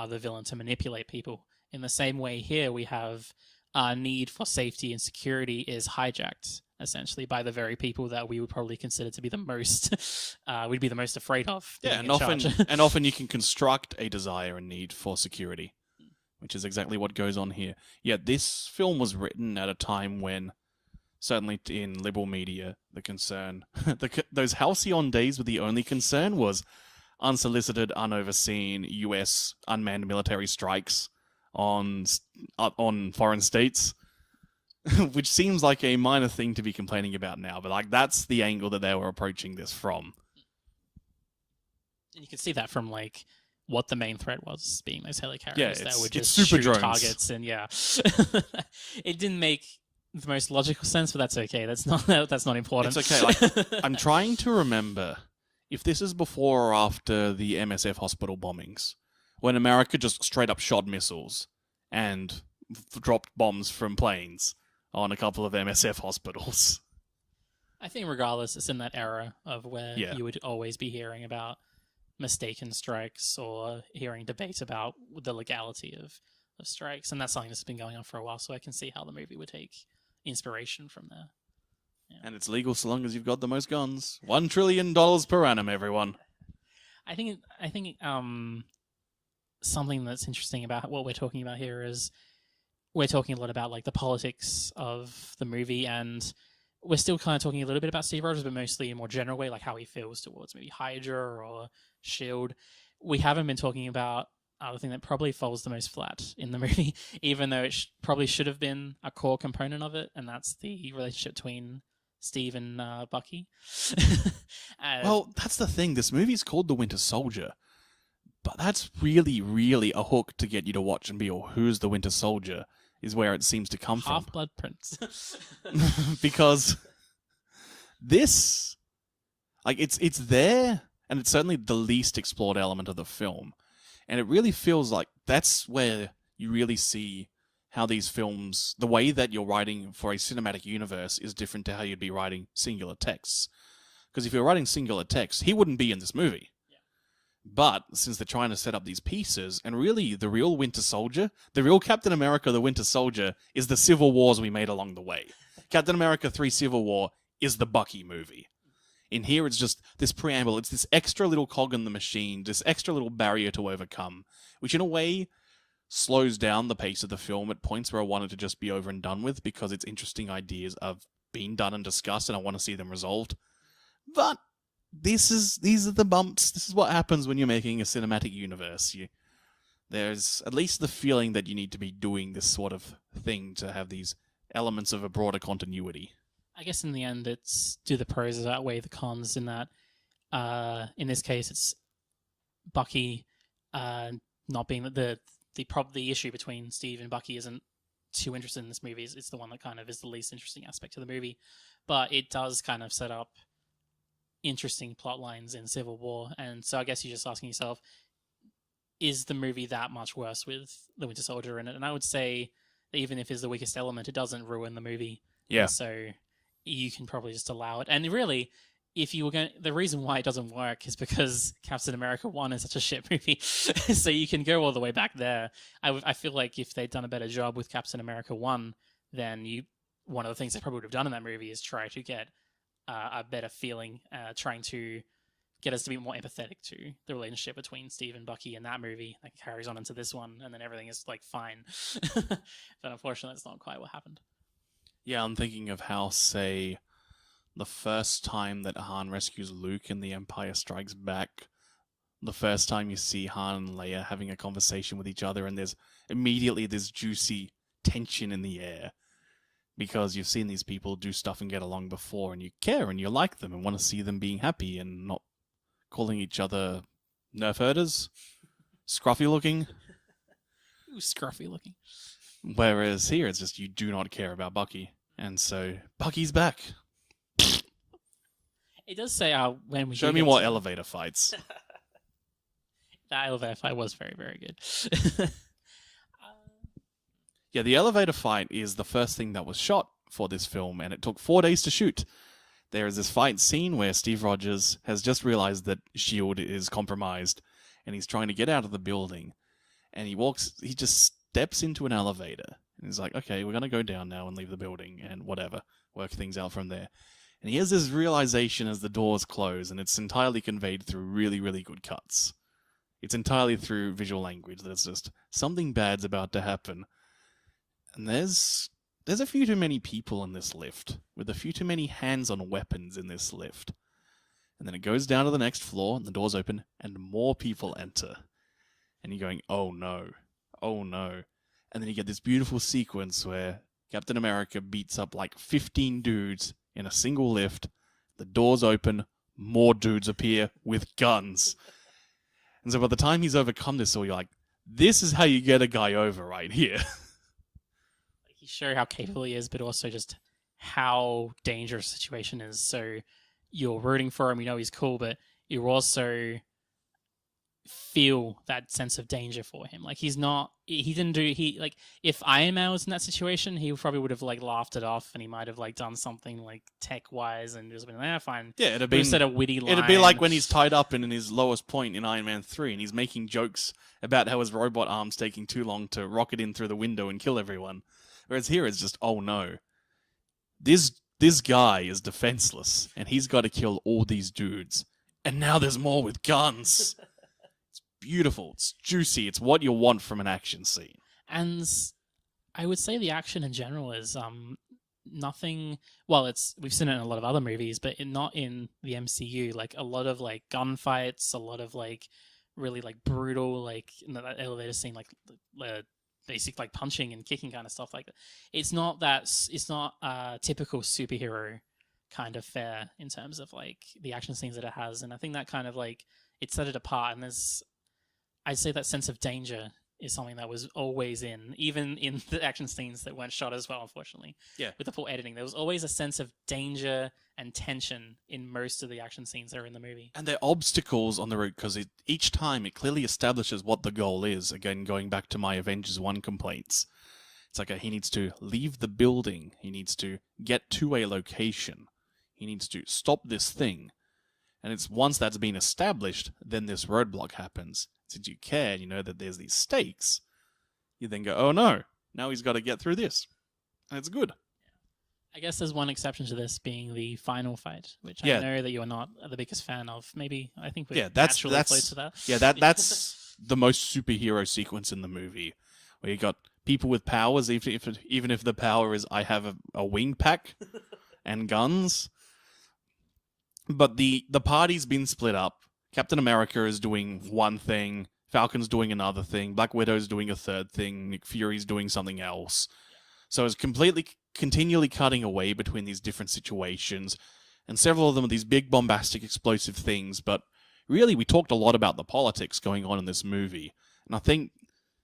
the villain to manipulate people. In the same way here, we have need for safety and security is hijacked, essentially, by the very people that we would probably consider to be the most, we'd be the most afraid of. Yeah, and often you can construct a desire and need for security, which is exactly what goes on here. Yeah, this film was written at a time when, certainly in liberal media, the concern, those halcyon days where the only concern was unsolicited, unoverseen US unmanned military strikes on foreign states, which seems like a minor thing to be complaining about now, but that's the angle that they were approaching this from. And you can see that from what the main threat was, being those helicarriers that would just super shoot drones. Targets, and it didn't make the most logical sense, but that's okay. That's not important. It's okay. I'm trying to remember if this is before or after the MSF hospital bombings, when America just straight up shot missiles and dropped bombs from planes on a couple of MSF hospitals. I think regardless, it's in that era of where you would always be hearing about mistaken strikes or hearing debates about the legality of strikes, and that's something that's been going on for a while, so I can see how the movie would take inspiration from there. And it's legal so long as you've got the most guns. $1 trillion per annum, everyone. I think something that's interesting about what we're talking about here is we're talking a lot about like the politics of the movie, and we're still kind of talking a little bit about Steve Rogers, but mostly in a more general way, like how he feels towards maybe Hydra or Shield. We haven't been talking about the thing that probably falls the most flat in the movie, even though it probably should have been a core component of it, and that's the relationship between Steve and Bucky. Well, that's the thing. This movie's called The Winter Soldier, but that's really, really a hook to get you to watch and be, oh, who's the Winter Soldier, is where it seems to come from. Half-Blood Prince. Because this, like, it's there, and it's certainly the least explored element of the film. And it really feels like that's where you really see how these films, the way that you're writing for a cinematic universe is different to how you'd be writing singular texts. Because if you're writing singular text, he wouldn't be in this movie. Yeah. But since they're trying to set up these pieces, and really the real Winter Soldier, the real Captain America, the Winter Soldier, is the Civil Wars we made along the way. Captain America 3 Civil War is the Bucky movie. In here, it's just this preamble. It's this extra little cog in the machine, this extra little barrier to overcome, which in a way slows down the pace of the film at points where I wanted to just be over and done with, because its interesting ideas have been done and discussed, and I want to see them resolved. But these are the bumps. This is what happens when you're making a cinematic universe. There's at least the feeling that you need to be doing this sort of thing to have these elements of a broader continuity. I guess in the end, it's do the pros outweigh the cons in that, in this case, it's Bucky not being the issue between Steve and Bucky isn't too interested in this movie. It's the one that kind of is the least interesting aspect of the movie, but it does kind of set up interesting plot lines in Civil War. And so I guess you're just asking yourself, is the movie that much worse with the Winter Soldier in it? And I would say that even if it's the weakest element, it doesn't ruin the movie. Yeah. And so you can probably just allow it. And really, if you were going, the reason why it doesn't work is because Captain America 1 is such a shit movie. So you can go all the way back there. I feel like if they'd done a better job with Captain America 1, then one of the things they probably would have done in that movie is try to get a better feeling, trying to get us to be more empathetic to the relationship between Steve and Bucky in that movie. That carries on into this one, and then everything is like fine. But unfortunately, that's not quite what happened. Yeah, I'm thinking of how, say, the first time that Han rescues Luke in The Empire Strikes Back, the first time you see Han and Leia having a conversation with each other, and there's immediately this juicy tension in the air, because you've seen these people do stuff and get along before, and you care and you like them and want to see them being happy and not calling each other nerf herders, scruffy looking. Ooh, scruffy looking. Whereas here, it's just you do not care about Bucky, and so Bucky's back. It does say when we show me more elevator fights. That elevator fight was very, very good. Yeah, the elevator fight is the first thing that was shot for this film, and it took 4 days to shoot. There is this fight scene where Steve Rogers has just realized that S.H.I.E.L.D. is compromised, and he's trying to get out of the building. And he just steps into an elevator, and he's like, okay, we're going to go down now and leave the building, and whatever, work things out from there. And he has this realization as the doors close, and it's entirely conveyed through really, really good cuts. It's entirely through visual language that it's just something bad's about to happen. And there's a few too many people in this lift, with a few too many hands on weapons in this lift. And then it goes down to the next floor, and the doors open, and more people enter. And you're going, oh no, oh no. And then you get this beautiful sequence where Captain America beats up like 15 dudes in a single lift, the doors open, more dudes appear with guns. And so by the time he's overcome this all, you're like, this is how you get a guy over right here. He's showing how capable he is, but also just how dangerous the situation is. So you're rooting for him, you know he's cool, but you also feel that sense of danger for him. Like if Iron Man was in that situation, he probably would have like laughed it off, and he might have like done something like tech wise and just been fine. Yeah, it'd have been said a witty line. It'd be like when he's tied up and in his lowest point in Iron Man 3, and he's making jokes about how his robot arm's taking too long to rocket in through the window and kill everyone. Whereas here it's just, oh no. this guy is defenseless, and he's got to kill all these dudes. And now there's more with guns. It's beautiful. It's juicy. It's what you want from an action scene. And I would say the action in general is nothing. Well, we've seen it in a lot of other movies, but not in the MCU. Like a lot of like gunfights, a lot of like really like brutal, like in that elevator scene, like basic like punching and kicking kind of stuff like that. It's not typical superhero kind of fare in terms of like the action scenes that it has, and I think that kind of like it set it apart. And I'd say that sense of danger is something that was always even in the action scenes that weren't shot as well, unfortunately. Yeah. With the poor editing, there was always a sense of danger and tension in most of the action scenes that are in the movie. And they're obstacles on the route, because each time it clearly establishes what the goal is. Again, going back to my Avengers 1 complaints. It's like he needs to leave the building. He needs to get to a location. He needs to stop this thing. And it's once that's been established, then this roadblock happens. Since you care, you know that there's these stakes, you then go, oh no, now he's got to get through this. And it's good. I guess there's one exception to this being the final fight, which I know that you are not the biggest fan of. Maybe, I think we're naturally close to that. Yeah, that's the most superhero sequence in the movie, where you got people with powers, even if the power is I have a wing pack and guns. But the party's been split up. Captain America is doing one thing, Falcon's doing another thing, Black Widow's doing a third thing, Nick Fury's doing something else. So it's continually cutting away between these different situations, and several of them are these big, bombastic, explosive things, but really we talked a lot about the politics going on in this movie, and I think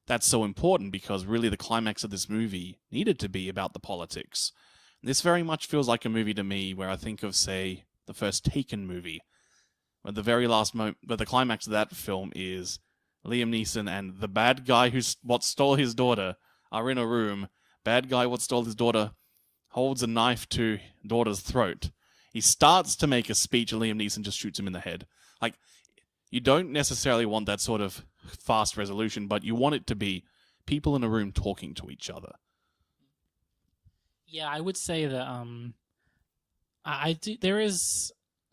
that's so important because really the climax of this movie needed to be about the politics. And this very much feels like a movie to me where I think of, say, the first Taken movie, where the very last moment, where the climax of that film is Liam Neeson and the bad guy what stole his daughter are in a room. Bad guy what stole his daughter holds a knife to daughter's throat. He starts to make a speech, and Liam Neeson just shoots him in the head. Like, you don't necessarily want that sort of fast resolution, but you want it to be people in a room talking to each other. Yeah, I would say that I do.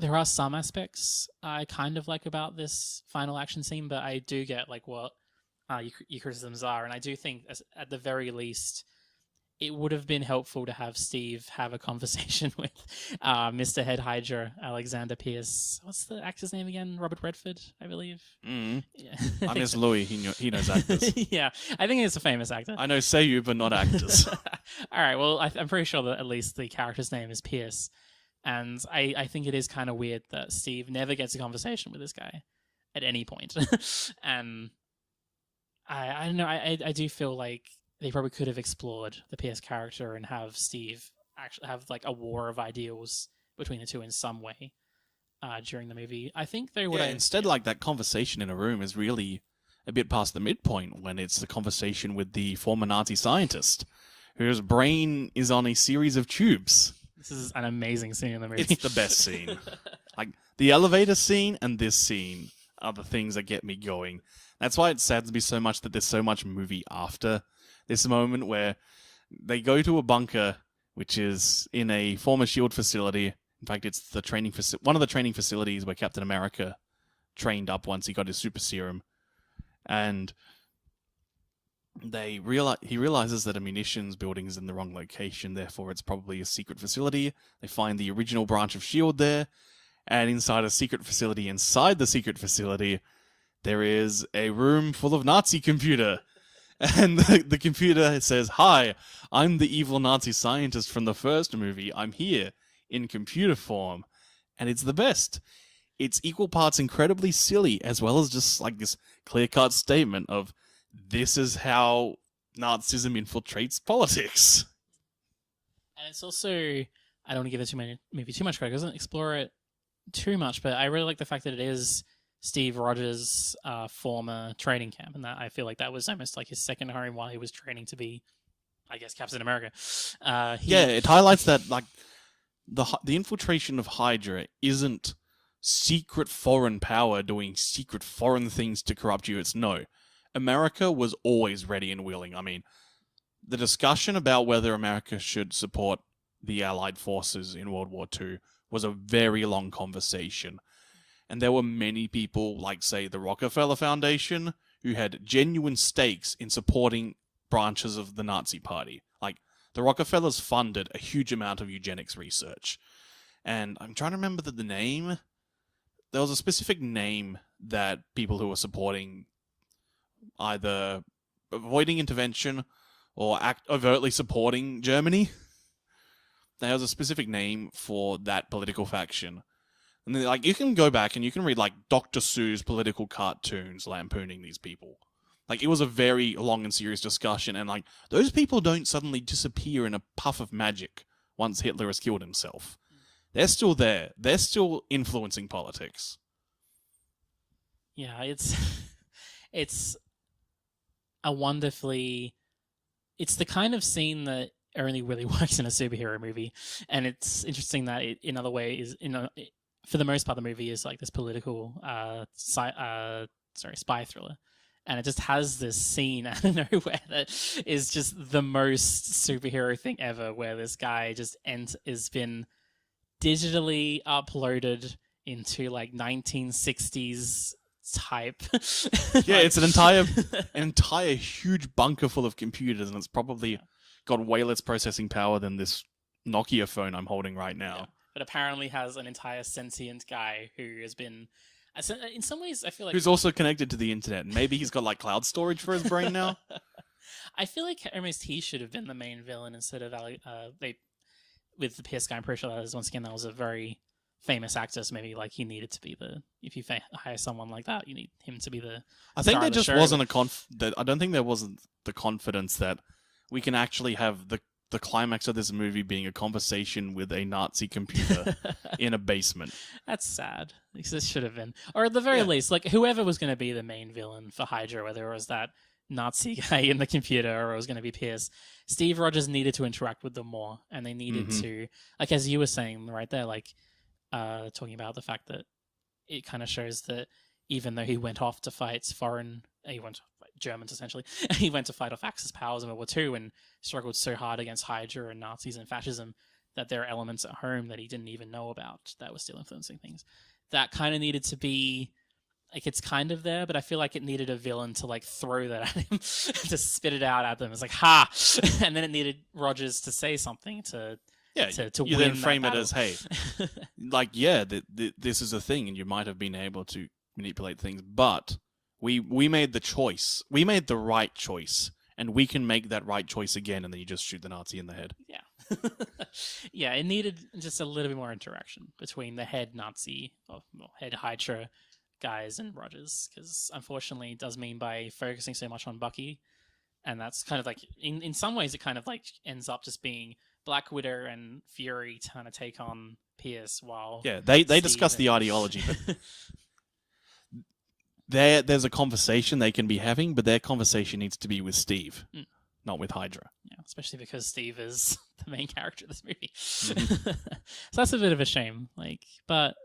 There are some aspects I kind of like about this final action scene, but I do get like what your criticisms are, and I do think at the very least it would have been helpful to have Steve have a conversation with Mr. Head Hydra, Alexander Pierce. What's the actor's name again? Robert Redford, I believe. Mm. Yeah. I miss Louis. He knows actors. Yeah, I think he's a famous actor. I know Seiyu, but not actors. All right, well, I'm pretty sure that at least the character's name is Pierce. And I think it is kind of weird that Steve never gets a conversation with this guy at any point. And I don't know, I do feel like they probably could have explored the Pierce character and have Steve actually have like a war of ideals between the two in some way during the movie. I think they would instead like that conversation in a room is really a bit past the midpoint when it's the conversation with the former Nazi scientist whose brain is on a series of tubes. This is an amazing scene in the movie. It's the best scene. Like, the elevator scene and this scene are the things that get me going. That's why it saddens me so much that there's so much movie after this moment where they go to a bunker, which is in a former SHIELD facility. In fact, it's the one of the training facilities where Captain America trained up once he got his super serum. And he realizes that a munitions building is in the wrong location, therefore it's probably a secret facility. They find the original branch of SHIELD there, and inside a secret facility, inside the secret facility, there is a room full of Nazi computer. And the computer says, "Hi, I'm the evil Nazi scientist from the first movie. I'm here in computer form." And it's the best. It's equal parts incredibly silly, as well as just like this clear-cut statement of, this is how Nazism infiltrates politics. And it's also, I don't want to give it maybe too much credit. It doesn't explore it too much, but I really like the fact that it is Steve Rogers' former training camp, and that I feel like that was almost like his second home while he was training to be, I guess, Captain America. It highlights that like the infiltration of Hydra isn't secret foreign power doing secret foreign things to corrupt you. It's no. America was always ready and willing. I mean, the discussion about whether America should support the Allied forces in World War II was a very long conversation. And there were many people, like, say, the Rockefeller Foundation, who had genuine stakes in supporting branches of the Nazi Party. Like, the Rockefellers funded a huge amount of eugenics research. And I'm trying to remember the name. There was a specific name that people who were supporting either avoiding intervention or overtly supporting Germany. There was a specific name for that political faction. And then, like, you can go back and you can read, like, Dr. Seuss political cartoons lampooning these people. Like, it was a very long and serious discussion, and, like, those people don't suddenly disappear in a puff of magic once Hitler has killed himself. They're still there. They're still influencing politics. Yeah, it's a wonderfully... It's the kind of scene that only really works in a superhero movie, and it's interesting that it, in other ways, for the most part, the movie is like this political spy thriller. And it just has this scene out of nowhere that is just the most superhero thing ever, where this guy just has been digitally uploaded into like 1960s type. Yeah, it's an entire huge bunker full of computers, and it's probably got way less processing power than this Nokia phone I'm holding right now. Yeah. But apparently has an entire sentient guy who has been... In some ways, I feel like... Who's also connected to the internet. Maybe he's got, like, cloud storage for his brain now? I feel like almost he should have been the main villain instead of... with the PS guy, I'm pretty sure that was a very famous actor, so maybe, like, he needed to be the... If you hire someone like that, you need him to be the I think there just show. wasn't I don't think there wasn't the confidence that we can actually have the climax of this movie being a conversation with a Nazi computer in a basement. That's sad, because this should have been. Or at the very least, like, whoever was going to be the main villain for Hydra, whether it was that Nazi guy in the computer or it was going to be Pierce, Steve Rogers needed to interact with them more, and they needed to, like, as you were saying right there, like, talking about the fact that it kind of shows that even though he went off to fight Germans, essentially. He went to fight off Axis powers in World War II and struggled so hard against Hydra and Nazis and fascism that there are elements at home that he didn't even know about that were still influencing things. That kind of needed to be... Like, it's kind of there, but I feel like it needed a villain to, like, throw that at him, to spit it out at them. It's like, ha! And then it needed Rogers to say something to you win then frame that it as, hey, like, yeah, this is a thing, and you might have been able to manipulate things, but... We made the choice. We made the right choice, and we can make that right choice again, and then you just shoot the Nazi in the head. Yeah. Yeah, it needed just a little bit more interaction between the head Nazi, head Hydra guys and Rogers, because unfortunately it does mean by focusing so much on Bucky, and that's kind of like, in some ways it kind of like ends up just being Black Widow and Fury trying to take on Pierce while... Yeah, they discuss the ideology, but... There's a conversation they can be having, but their conversation needs to be with Steve, not with Hydra. Yeah, especially because Steve is the main character of this movie. So that's a bit of a shame. Like, but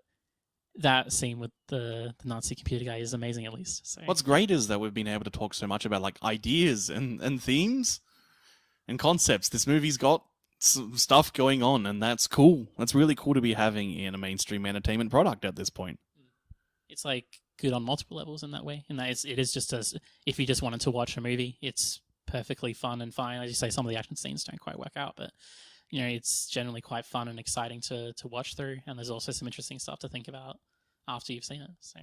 that scene with the Nazi computer guy is amazing, at least. So. What's great is that we've been able to talk so much about, like, ideas and themes and concepts. This movie's got some stuff going on, and that's cool. That's really cool to be having in a mainstream entertainment product at this point. It's like good on multiple levels in that way. And that it is just as if you just wanted to watch a movie, it's perfectly fun and fine. As you say, some of the action scenes don't quite work out, but you know, it's generally quite fun and exciting to watch through. And there's also some interesting stuff to think about after you've seen it. So,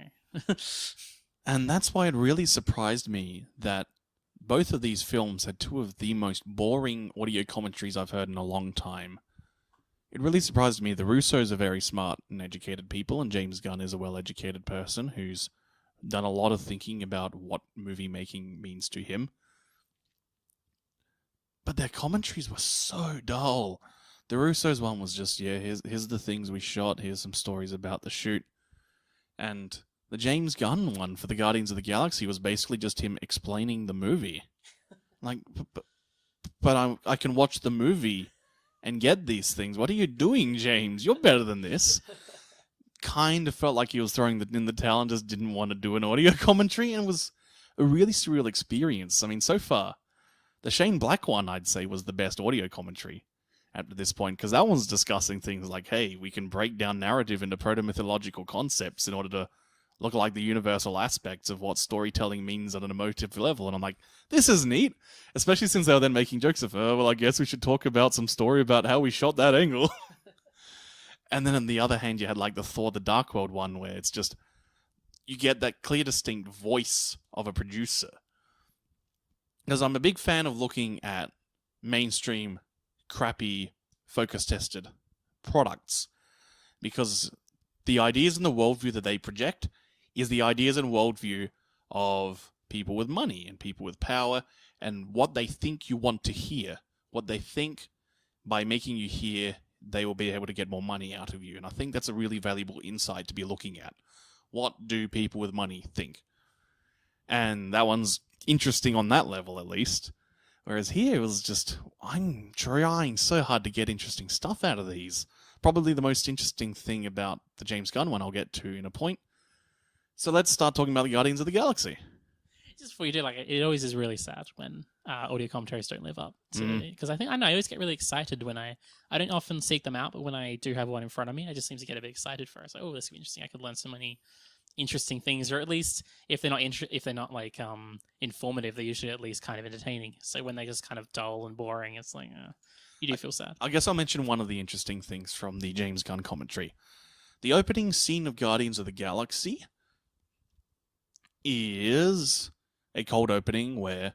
and that's why it really surprised me that both of these films had two of the most boring audio commentaries I've heard in a long time. It really surprised me. The Russos are very smart and educated people, and James Gunn is a well-educated person who's done a lot of thinking about what movie making means to him. But their commentaries were so dull. The Russos one was just, here's the things we shot, here's some stories about the shoot. And the James Gunn one for the Guardians of the Galaxy was basically just him explaining the movie. Like, but I can watch the movie and get these things. What are you doing, James? You're better than this. Kind of felt like he was throwing in the towel and just didn't want to do an audio commentary, and it was a really surreal experience. I mean, so far, the Shane Black one, I'd say, was the best audio commentary. at this point, because that one's discussing things like, hey, we can break down narrative into proto-mythological concepts in order to look like the universal aspects of what storytelling means at an emotive level. And I'm like, this is neat, especially since they were then making jokes of, well, I guess we should talk about some story about how we shot that angle. And then on the other hand, you had like the Thor the Dark World one, where it's just, you get that clear, distinct voice of a producer. Because I'm a big fan of looking at mainstream, crappy, focus-tested products. Because the ideas and the worldview that they project is the ideas and worldview of people with money and people with power, and what they think you want to hear. What they think by making you hear, they will be able to get more money out of you. And I think that's a really valuable insight to be looking at. What do people with money think? And that one's interesting on that level, at least. Whereas here, it was just, I'm trying so hard to get interesting stuff out of these. Probably the most interesting thing about the James Gunn one I'll get to in a point. So let's start talking about the Guardians of the Galaxy. Just before you do, like, it always is really sad when audio commentaries don't live up to, because I always get really excited when I don't often seek them out, but when I do have one in front of me, I just seem to get a bit excited for it. It's like, oh, this could be interesting. I could learn so many interesting things, or at least if they're not like informative, they're usually at least kind of entertaining. So when they're just kind of dull and boring, it's like you do feel sad. I guess I'll mention one of the interesting things from the James Gunn commentary. The opening scene of Guardians of the Galaxy is a cold opening where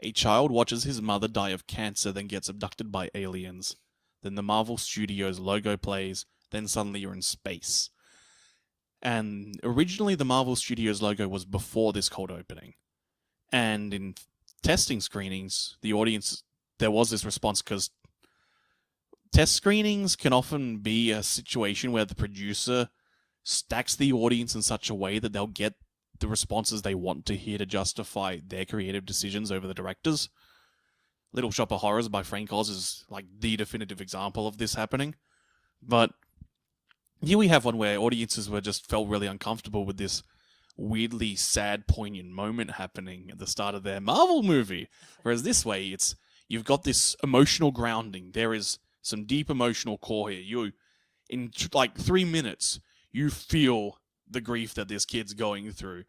a child watches his mother die of cancer, then gets abducted by aliens. Then the Marvel Studios logo plays, then suddenly you're in space. And originally the Marvel Studios logo was before this cold opening. And in testing screenings, the audience, there was this response, because test screenings can often be a situation where the producer stacks the audience in such a way that they'll get the responses they want to hear to justify their creative decisions over the directors. Little Shop of Horrors by Frank Oz is like the definitive example of this happening. But here we have one where audiences felt really uncomfortable with this weirdly sad, poignant moment happening at the start of their Marvel movie. Whereas this way, you've got this emotional grounding. There is some deep emotional core here. In like 3 minutes, you feel the grief that this kid's going through.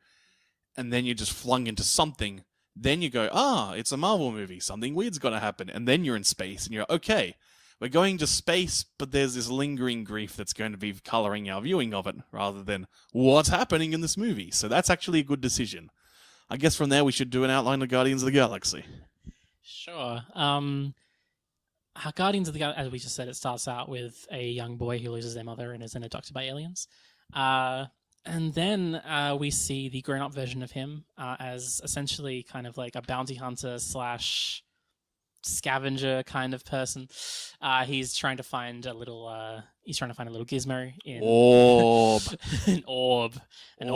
And then you're just flung into something. Then you go, it's a Marvel movie. Something weird's got to happen. And then you're in space and you're, okay, we're going to space, but there's this lingering grief that's going to be coloring our viewing of it, rather than what's happening in this movie. So that's actually a good decision. I guess from there we should do an outline of Guardians of the Galaxy. Sure. Guardians of the Galaxy, as we just said, it starts out with a young boy who loses their mother and is then abducted by aliens. And then we see the grown-up version of him as essentially kind of like a bounty hunter / scavenger kind of person. He's trying to find a little gizmo in orb. An orb of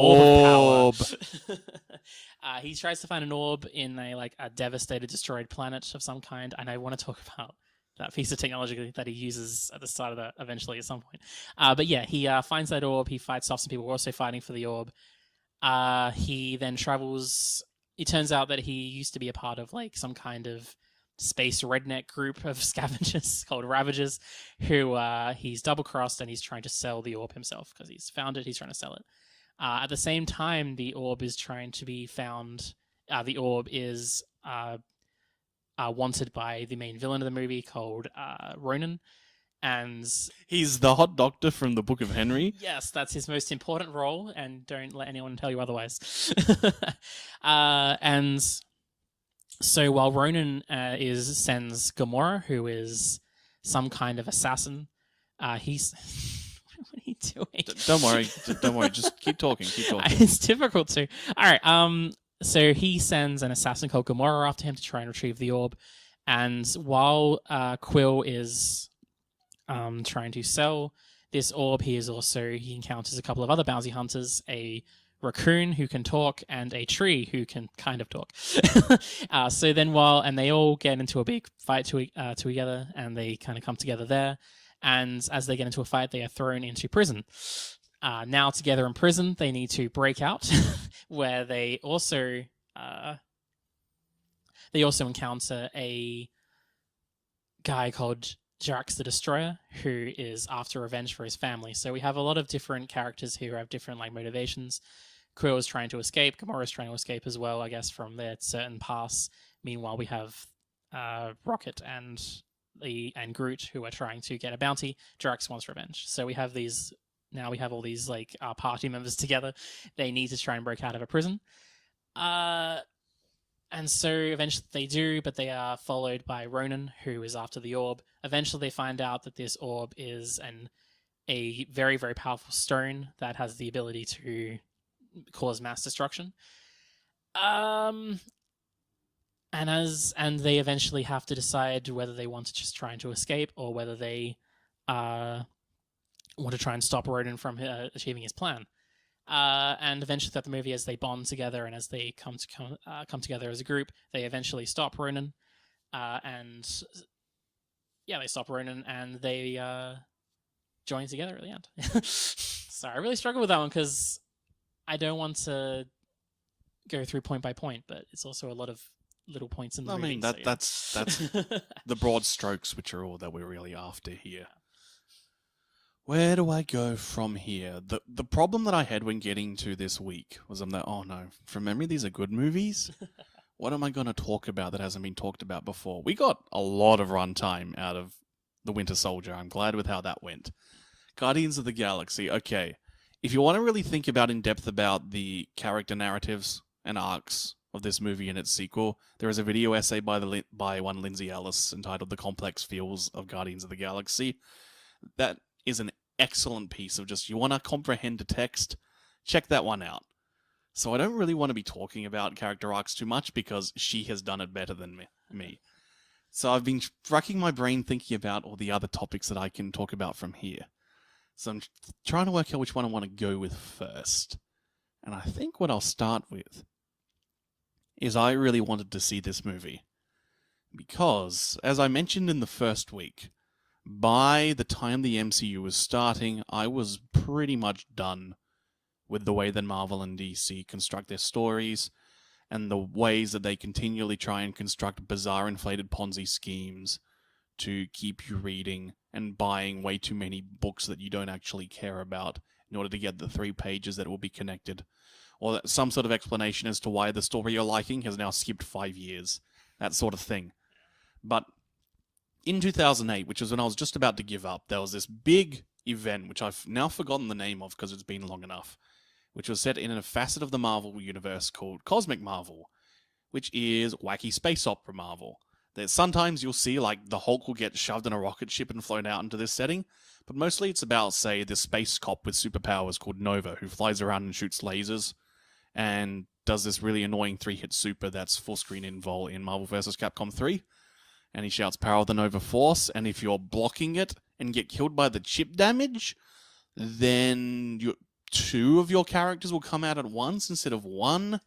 power. He tries to find an orb in a devastated, destroyed planet of some kind, and I want to talk about that piece of technology that he uses at the start of that eventually at some point. But yeah, he finds that orb. He fights off some people who are also fighting for the orb. He then travels. It turns out that he used to be a part of some kind of space redneck group of scavengers called Ravagers, who he's double-crossed, and he's trying to sell the orb himself because he's found it. He's trying to sell it. At the same time, the orb is trying to be found. The orb is wanted by the main villain of the movie called Ronin, and he's the hot doctor from the Book of Henry. Yes, that's his most important role, and don't let anyone tell you otherwise. And so while Ronin sends Gamora, who is some kind of assassin, he's what are you doing? Don't worry. Just keep talking. It's difficult to. All right. So he sends an assassin called Gamora after him to try and retrieve the orb. And while Quill is trying to sell this orb, he encounters a couple of other bounty hunters, a raccoon who can talk and a tree who can kind of talk. So then they all get into a big fight together, and they kind of come together there. And as they get into a fight, they are thrown into prison. Now together in prison, they need to break out, where they also encounter a guy called Drax the Destroyer, who is after revenge for his family. So we have a lot of different characters who have different like motivations. Quill is trying to escape. Gamora is trying to escape as well, I guess, from their certain pasts. Meanwhile, we have Rocket and Groot who are trying to get a bounty. Drax wants revenge. So we have these. Now we have all these like party members together. They need to try and break out of a prison. And so eventually they do, but they are followed by Ronin, who is after the orb. Eventually they find out that this orb is a very, very powerful stone that has the ability to cause mass destruction. And they eventually have to decide whether they want to just try to escape or whether they want to try and stop Ronin from achieving his plan. And eventually throughout the movie, as they bond together and as they come together as a group, they eventually stop Ronin. They stop Ronin and they join together at the end. Sorry, I really struggle with that one because I don't want to go through point by point, but it's also a lot of little points in the movie. That's the broad strokes, which are all that we're really after here. Where do I go from here? The problem that I had when getting to this week was I'm like, oh no, from memory these are good movies. What am I going to talk about that hasn't been talked about before? We got a lot of runtime out of The Winter Soldier. I'm glad with how that went. Guardians of the Galaxy. Okay, if you want to really think about in depth about the character narratives and arcs of this movie and its sequel, there is a video essay by one Lindsay Ellis entitled "The Complex Feels of Guardians of the Galaxy." That is an excellent piece of just, you want to comprehend the text, check that one out. So I don't really want to be talking about character arcs too much because she has done it better than me. So I've been racking my brain thinking about all the other topics that I can talk about from here. So I'm trying to work out which one I want to go with first. And I think what I'll start with is I really wanted to see this movie. Because, as I mentioned in the first week, by the time the MCU was starting, I was pretty much done with the way that Marvel and DC construct their stories and the ways that they continually try and construct bizarre inflated Ponzi schemes to keep you reading and buying way too many books that you don't actually care about in order to get the 3 pages that will be connected, or some sort of explanation as to why the story you're liking has now skipped 5 years, that sort of thing. But in 2008, which was when I was just about to give up, there was this big event, which I've now forgotten the name of because it's been long enough, which was set in a facet of the Marvel universe called Cosmic Marvel, which is wacky space opera Marvel. That sometimes you'll see, like, the Hulk will get shoved in a rocket ship and flown out into this setting, but mostly it's about, say, this space cop with superpowers called Nova, who flies around and shoots lasers, and does this really annoying 3-hit super that's full screen in Marvel vs. Capcom 3. And he shouts Power of the Nova Force, and if you're blocking it and get killed by the chip damage, then 2 of your characters will come out at once instead of 1,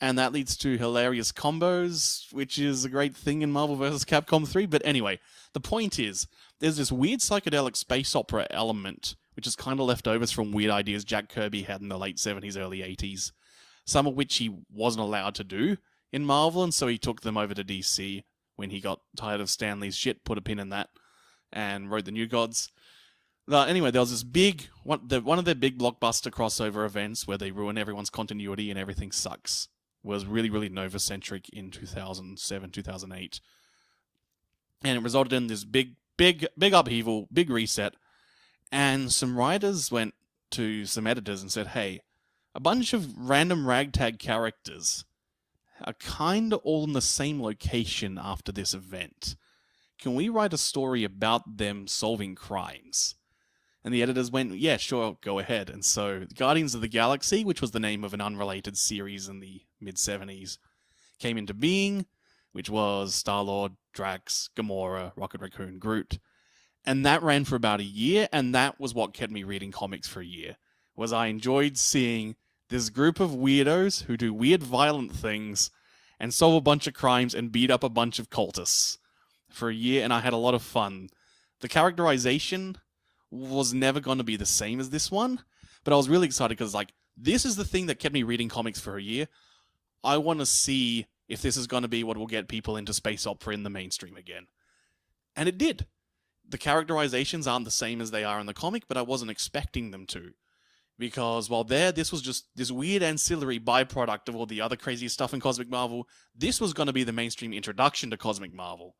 and that leads to hilarious combos, which is a great thing in Marvel vs. Capcom 3. But anyway, the point is, there's this weird psychedelic space opera element, which is kind of leftovers from weird ideas Jack Kirby had in the late 70s, early 80s, some of which he wasn't allowed to do in Marvel, and so he took them over to DC when he got tired of Stan Lee's shit, put a pin in that, and wrote the New Gods. Anyway, there was this one of their big blockbuster crossover events where they ruin everyone's continuity and everything sucks. Was really, really Nova-centric in 2007, 2008. And it resulted in this big upheaval, big reset, and some writers went to some editors and said, hey, a bunch of random ragtag characters are kind of all in the same location after this event. Can we write a story about them solving crimes? And the editors went, yeah, sure, go ahead. And so Guardians of the Galaxy, which was the name of an unrelated series in the mid-70s, came into being, which was Star-Lord, Drax, Gamora, Rocket Raccoon, Groot. And that ran for about a year, and that was what kept me reading comics for a year, was I enjoyed seeing this group of weirdos who do weird violent things and solve a bunch of crimes and beat up a bunch of cultists for a year, and I had a lot of fun. The characterization was never going to be the same as this one, but I was really excited because, like, this is the thing that kept me reading comics for a year. I want to see if this is going to be what will get people into space opera in the mainstream again. And it did. the characterizations aren't the same as they are in the comic, but I wasn't expecting them to. Because while this was just this weird ancillary byproduct of all the other crazy stuff in Cosmic Marvel, this was going to be the mainstream introduction to Cosmic Marvel.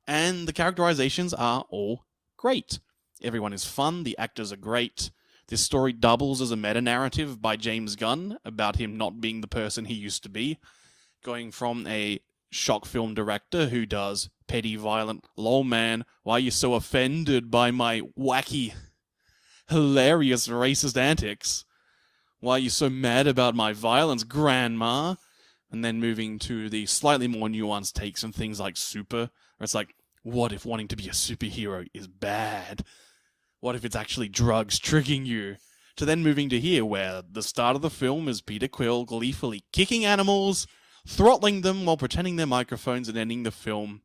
And the characterizations are all great. Everyone is fun, the actors are great. This story doubles as a meta-narrative by James Gunn about him not being the person he used to be, going from a shock film director who does petty, violent, lol man, why are you so offended by my wacky, hilarious, racist antics? Why are you so mad about my violence, grandma? And then moving to the slightly more nuanced takes on things like Super, where it's like, what if wanting to be a superhero is bad? What if it's actually drugs triggering you? To then moving to here, where the start of the film is Peter Quill gleefully kicking animals, throttling them while pretending they're microphones, and ending the film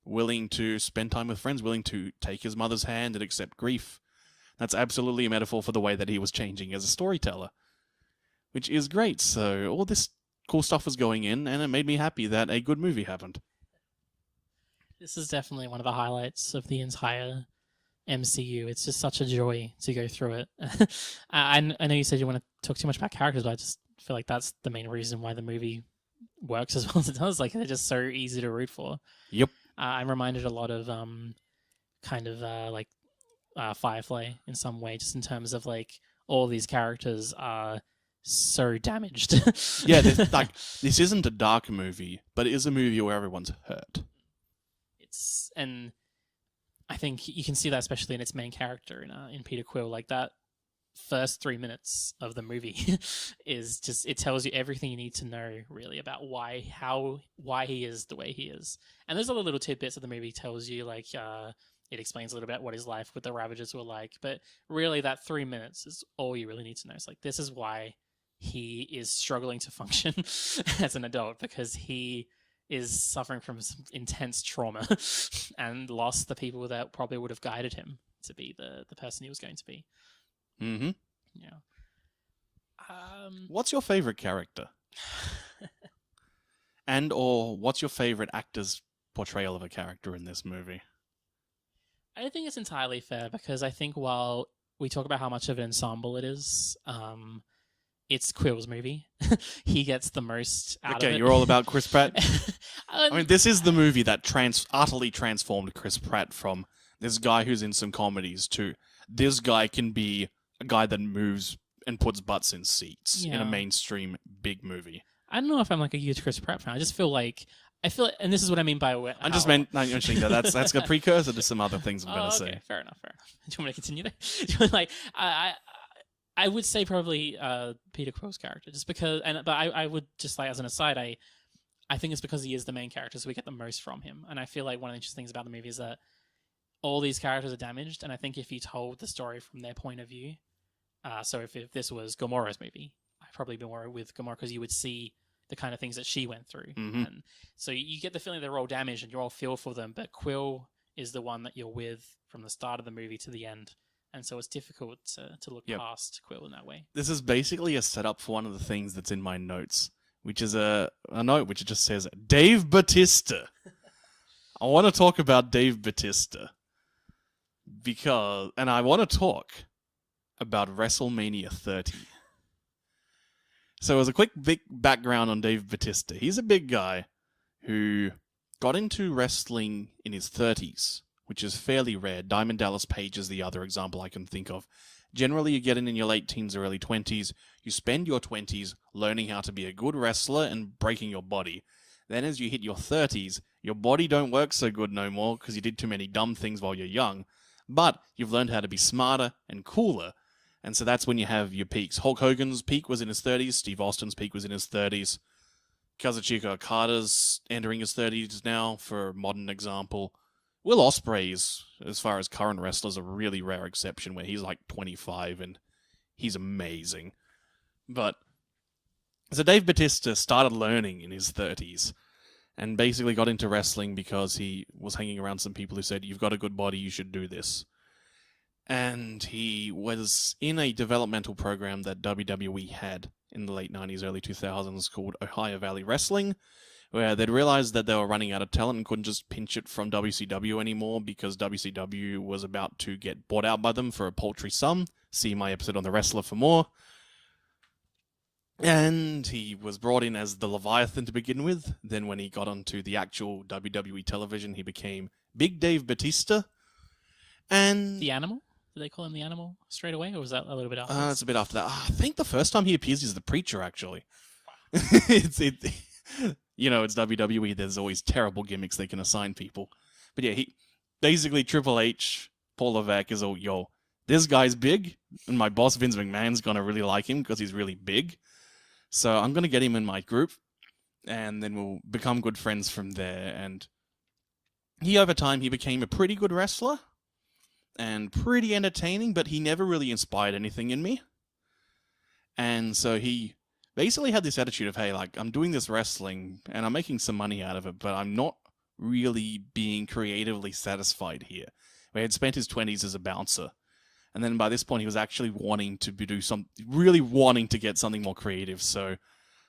willing to spend time with friends, willing to take his mother's hand and accept grief. That's absolutely a metaphor for the way that he was changing as a storyteller, which is great. So all this cool stuff was going in, and it made me happy that a good movie happened. This is definitely one of the highlights of the entire MCU. It's just such a joy to go through it. I know you said you want to talk too much about characters, but I just feel like that's the main reason why the movie works as well as it does. Like, they're just so easy to root for. Yep. I'm reminded a lot of Firefly in some way, just in terms of like all these characters are so damaged. Yeah, this isn't a dark movie, but it is a movie where everyone's hurt. And I think you can see that especially in its main character in Peter Quill. Like, that first 3 minutes of the movie is just, it tells you everything you need to know really about why he is the way he is. And there's other little tidbits of the movie tells you, like it explains a little bit what his life with the Ravagers were like, but really that 3 minutes is all you really need to know. It's like, this is why he is struggling to function as an adult, because he is suffering from some intense trauma and lost the people that probably would have guided him to be the person he was going to be. Mm-hmm. Yeah. What's your favorite character? And or what's your favorite actor's portrayal of a character in this movie? I don't think it's entirely fair, because I think while we talk about how much of an ensemble it is, it's Quill's movie. He gets the most out of it. Okay, you're all about Chris Pratt? I mean, this is the movie that utterly transformed Chris Pratt from this guy who's in some comedies to this guy can be a guy that moves and puts butts in seats in a mainstream big movie. I don't know if I'm like a huge Chris Pratt fan. I just feel like, and this is what I mean by... I'm just mentioning that's a precursor to some other things I'm going to say. Fair enough. Do you want me to continue there? Like, I would say probably Peter Quill's character, just because, but I would just, like, as an aside, I think it's because he is the main character, so we get the most from him. And I feel like one of the interesting things about the movie is that all these characters are damaged, and I think if you told the story from their point of view, so if this was Gamora's movie, I'd probably be more with Gamora, because you would see the kind of things that she went through. Mm-hmm. And so you get the feeling they're all damaged and you all feel for them, but Quill is the one that you're with from the start of the movie to the end. And so it's difficult to look past Quill in that way. This is basically a setup for one of the things that's in my notes, which is a note which just says, Dave Bautista. I want to talk about Dave Bautista. And I want to talk about WrestleMania 30. So as a quick big background on Dave Bautista, he's a big guy who got into wrestling in his 30s, which is fairly rare. Diamond Dallas Page is the other example I can think of. Generally, you get in your late teens or early 20s, you spend your 20s learning how to be a good wrestler and breaking your body. Then as you hit your 30s, your body don't work so good no more because you did too many dumb things while you're young, but you've learned how to be smarter and cooler. And so that's when you have your peaks. Hulk Hogan's peak was in his 30s. Steve Austin's peak was in his 30s. Kazuchika Okada's entering his 30s now, for a modern example. Will Ospreay's, as far as current wrestlers, a really rare exception where he's like 25 and he's amazing. But so Dave Bautista started learning in his 30s and basically got into wrestling because he was hanging around some people who said, you've got a good body, you should do this. And he was in a developmental program that WWE had in the late 90s, early 2000s called Ohio Valley Wrestling, where they'd realized that they were running out of talent and couldn't just pinch it from WCW anymore because WCW was about to get bought out by them for a paltry sum. See my episode on The Wrestler for more. And he was brought in as the Leviathan to begin with. Then when he got onto the actual WWE television, he became Big Dave Bautista. And The Animal? Did they call him the Animal straight away, or was that a little bit after? it's a bit after that. I think the first time he appears is the Preacher, actually. It's WWE. There's always terrible gimmicks they can assign people. But yeah, he basically Triple H, Paul Levesque is all, yo, this guy's big, and my boss Vince McMahon's gonna really like him because he's really big. So I'm gonna get him in my group, and then we'll become good friends from there. And over time, he became a pretty good wrestler and pretty entertaining, but he never really inspired anything in me. And so he basically had this attitude of, hey, like, I'm doing this wrestling and I'm making some money out of it, but I'm not really being creatively satisfied here. Where he had spent his 20s as a bouncer. And then by this point, he was actually wanting to really wanting to get something more creative. So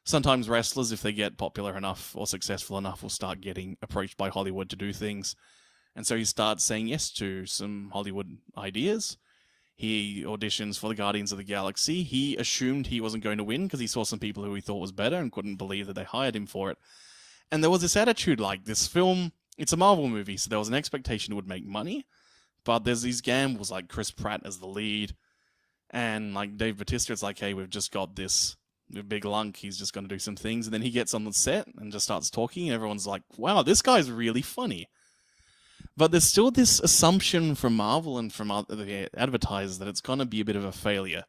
sometimes wrestlers, if they get popular enough or successful enough, will start getting approached by Hollywood to do things. And so he starts saying yes to some Hollywood ideas. He auditions for the Guardians of the Galaxy. He assumed he wasn't going to win because he saw some people who he thought was better and couldn't believe that they hired him for it. And there was this attitude like, this film, it's a Marvel movie, so there was an expectation it would make money. But there's these gambles like Chris Pratt as the lead. And like Dave Bautista, it's like, hey, we've just got this big lunk. He's just going to do some things. And then he gets on the set and just starts talking. And everyone's like, wow, this guy's really funny. But there's still this assumption from Marvel and from the advertisers that it's going to be a bit of a failure.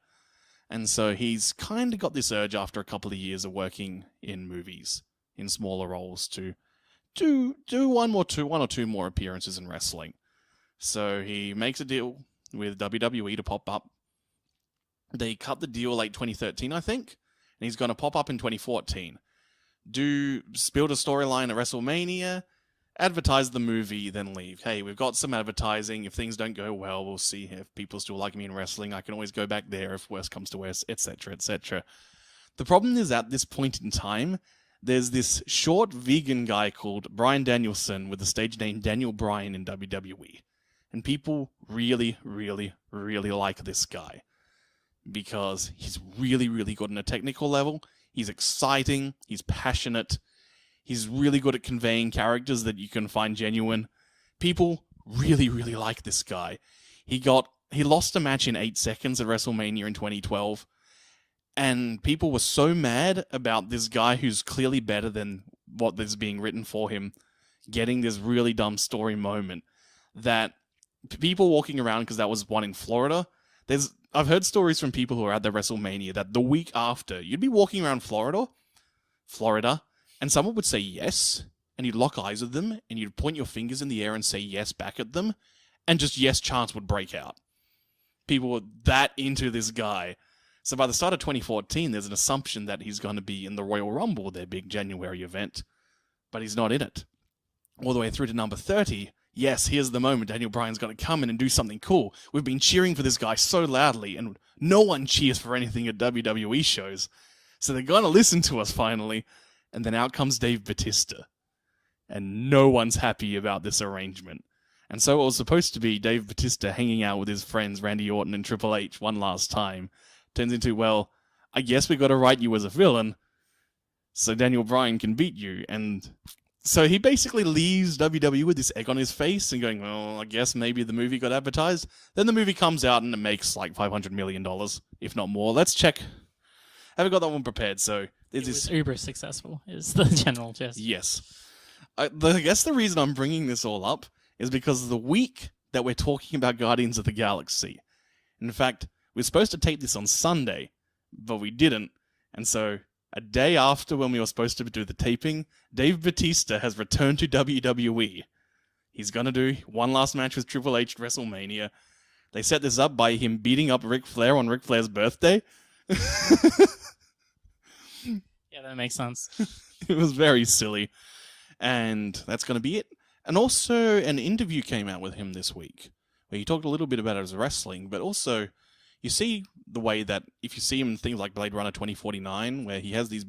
And so he's kind of got this urge after a couple of years of working in movies, in smaller roles, to do one or two more appearances in wrestling. So he makes a deal with WWE to pop up. They cut the deal late 2013, I think, and he's going to pop up in 2014. Build a storyline at WrestleMania, advertise the movie, then leave. Hey, we've got some advertising. If things don't go well, we'll see if people still like me in wrestling. I can always go back there if worse comes to worse, etc., etc. The problem is at this point in time, there's this short vegan guy called Bryan Danielson with the stage name Daniel Bryan in WWE. And people really, really, really like this guy. Because he's really, really good on a technical level. He's exciting. He's passionate. He's really good at conveying characters that you can find genuine. People really, really like this guy. He lost a match in 8 seconds at WrestleMania in 2012. And people were so mad about this guy who's clearly better than what is being written for him getting this really dumb story moment that people walking around, because that was one in Florida, I've heard stories from people who are at the WrestleMania that the week after, you'd be walking around Florida, and someone would say yes, and you'd lock eyes with them, and you'd point your fingers in the air and say yes back at them, and just yes chants would break out. People were that into this guy. So by the start of 2014, there's an assumption that he's going to be in the Royal Rumble, their big January event, but he's not in it. All the way through to number 30, yes, here's the moment Daniel Bryan's going to come in and do something cool. We've been cheering for this guy so loudly, and no one cheers for anything at WWE shows. So they're going to listen to us finally. And then out comes Dave Bautista. And no one's happy about this arrangement. And so it was supposed to be Dave Bautista hanging out with his friends Randy Orton and Triple H one last time turns into, well, I guess we got to write you as a villain so Daniel Bryan can beat you. And so he basically leaves WWE with this egg on his face and going, well, I guess maybe the movie got advertised. Then the movie comes out and it makes like $500 million, if not more. Let's check. I haven't got that one prepared, so... It was uber successful, is the general gist. Yes. I guess the reason I'm bringing this all up is because of the week that we're talking about Guardians of the Galaxy. In fact, we're supposed to tape this on Sunday, but we didn't. And so, a day after when we were supposed to do the taping, Dave Bautista has returned to WWE. He's going to do one last match with Triple H at WrestleMania. They set this up by him beating up Ric Flair on Ric Flair's birthday. Yeah, that makes sense. It was very silly. And that's going to be it. And also, an interview came out with him this week, where he talked a little bit about his wrestling, but also, you see the way that, if you see him in things like Blade Runner 2049, where he has these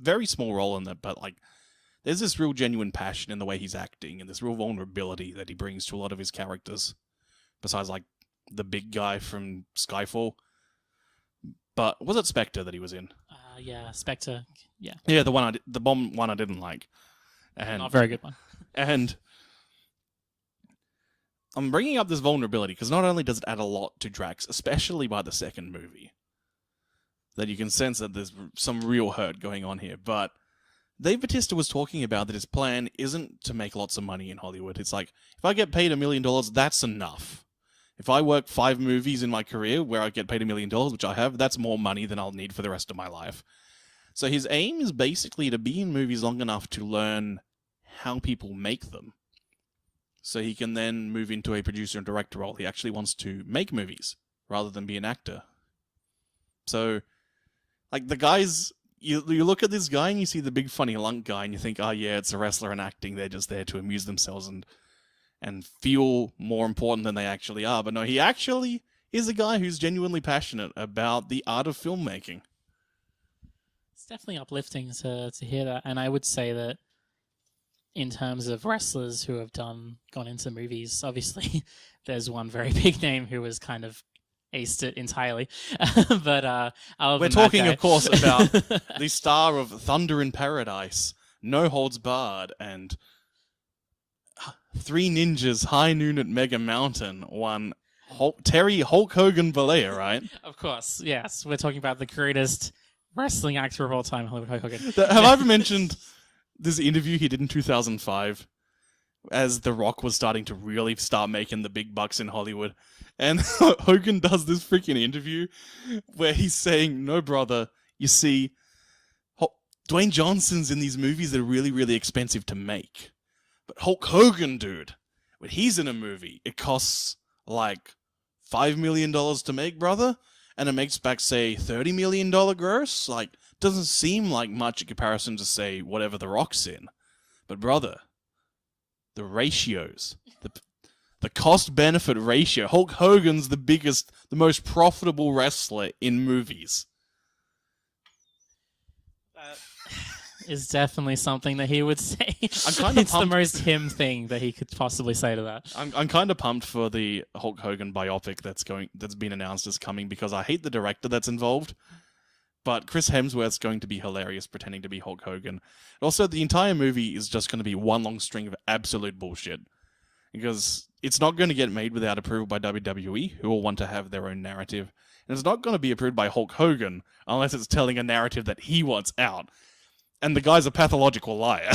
very small role in that, but like, there's this real genuine passion in the way he's acting and this real vulnerability that he brings to a lot of his characters. Besides, like, the big guy from Skyfall. But was it Spectre that he was in? Yeah, Spectre. Yeah. Yeah, the bomb one I didn't like. And, Not a very good one. And I'm bringing up this vulnerability because not only does it add a lot to Drax, especially by the second movie, that you can sense that there's some real hurt going on here, but Dave Bautista was talking about that his plan isn't to make lots of money in Hollywood. It's like, if I get paid $1 million, that's enough. If I work 5 movies in my career where I get paid $1 million, which I have, that's more money than I'll need for the rest of my life. So his aim is basically to be in movies long enough to learn how people make them. So he can then move into a producer and director role. He actually wants to make movies rather than be an actor. So, like, the guys... You look at this guy and you see the big funny lunk guy and you think, oh yeah, it's a wrestler and acting. They're just there to amuse themselves and feel more important than they actually are. But no, he actually is a guy who's genuinely passionate about the art of filmmaking. It's definitely uplifting to hear that. And I would say that in terms of wrestlers who have gone into movies, obviously there's one very big name who was kind of aced it entirely. But we're talking, of course, about the star of Thunder in Paradise, No Holds Barred, and Three Ninjas, High Noon at Mega Mountain, one Terry Hulk Hogan Bollea, right? Of course, yes. We're talking about the greatest wrestling actor of all time, Hulk Hogan. Have I ever mentioned this interview he did in 2005 as The Rock was starting to really start making the big bucks in Hollywood? And Hogan does this freaking interview where he's saying, no, brother, you see, Dwayne Johnson's in these movies that are really, really expensive to make. But Hulk Hogan, dude, when he's in a movie, it costs like $5 million to make, brother, and it makes back, say, $30 million gross. Like, doesn't seem like much in comparison to, say, whatever The Rock's in. But, brother, the ratios, the cost-benefit ratio. Hulk Hogan's the biggest, the most profitable wrestler in movies. That is definitely something that he would say. I'm kind of it's the most him thing that he could possibly say to that. I'm kind of pumped for the Hulk Hogan biopic that's been announced as coming because I hate the director that's involved. But Chris Hemsworth's going to be hilarious pretending to be Hulk Hogan. Also, the entire movie is just going to be one long string of absolute bullshit. Because it's not going to get made without approval by WWE, who will want to have their own narrative. And it's not going to be approved by Hulk Hogan, unless it's telling a narrative that he wants out. And the guy's a pathological liar.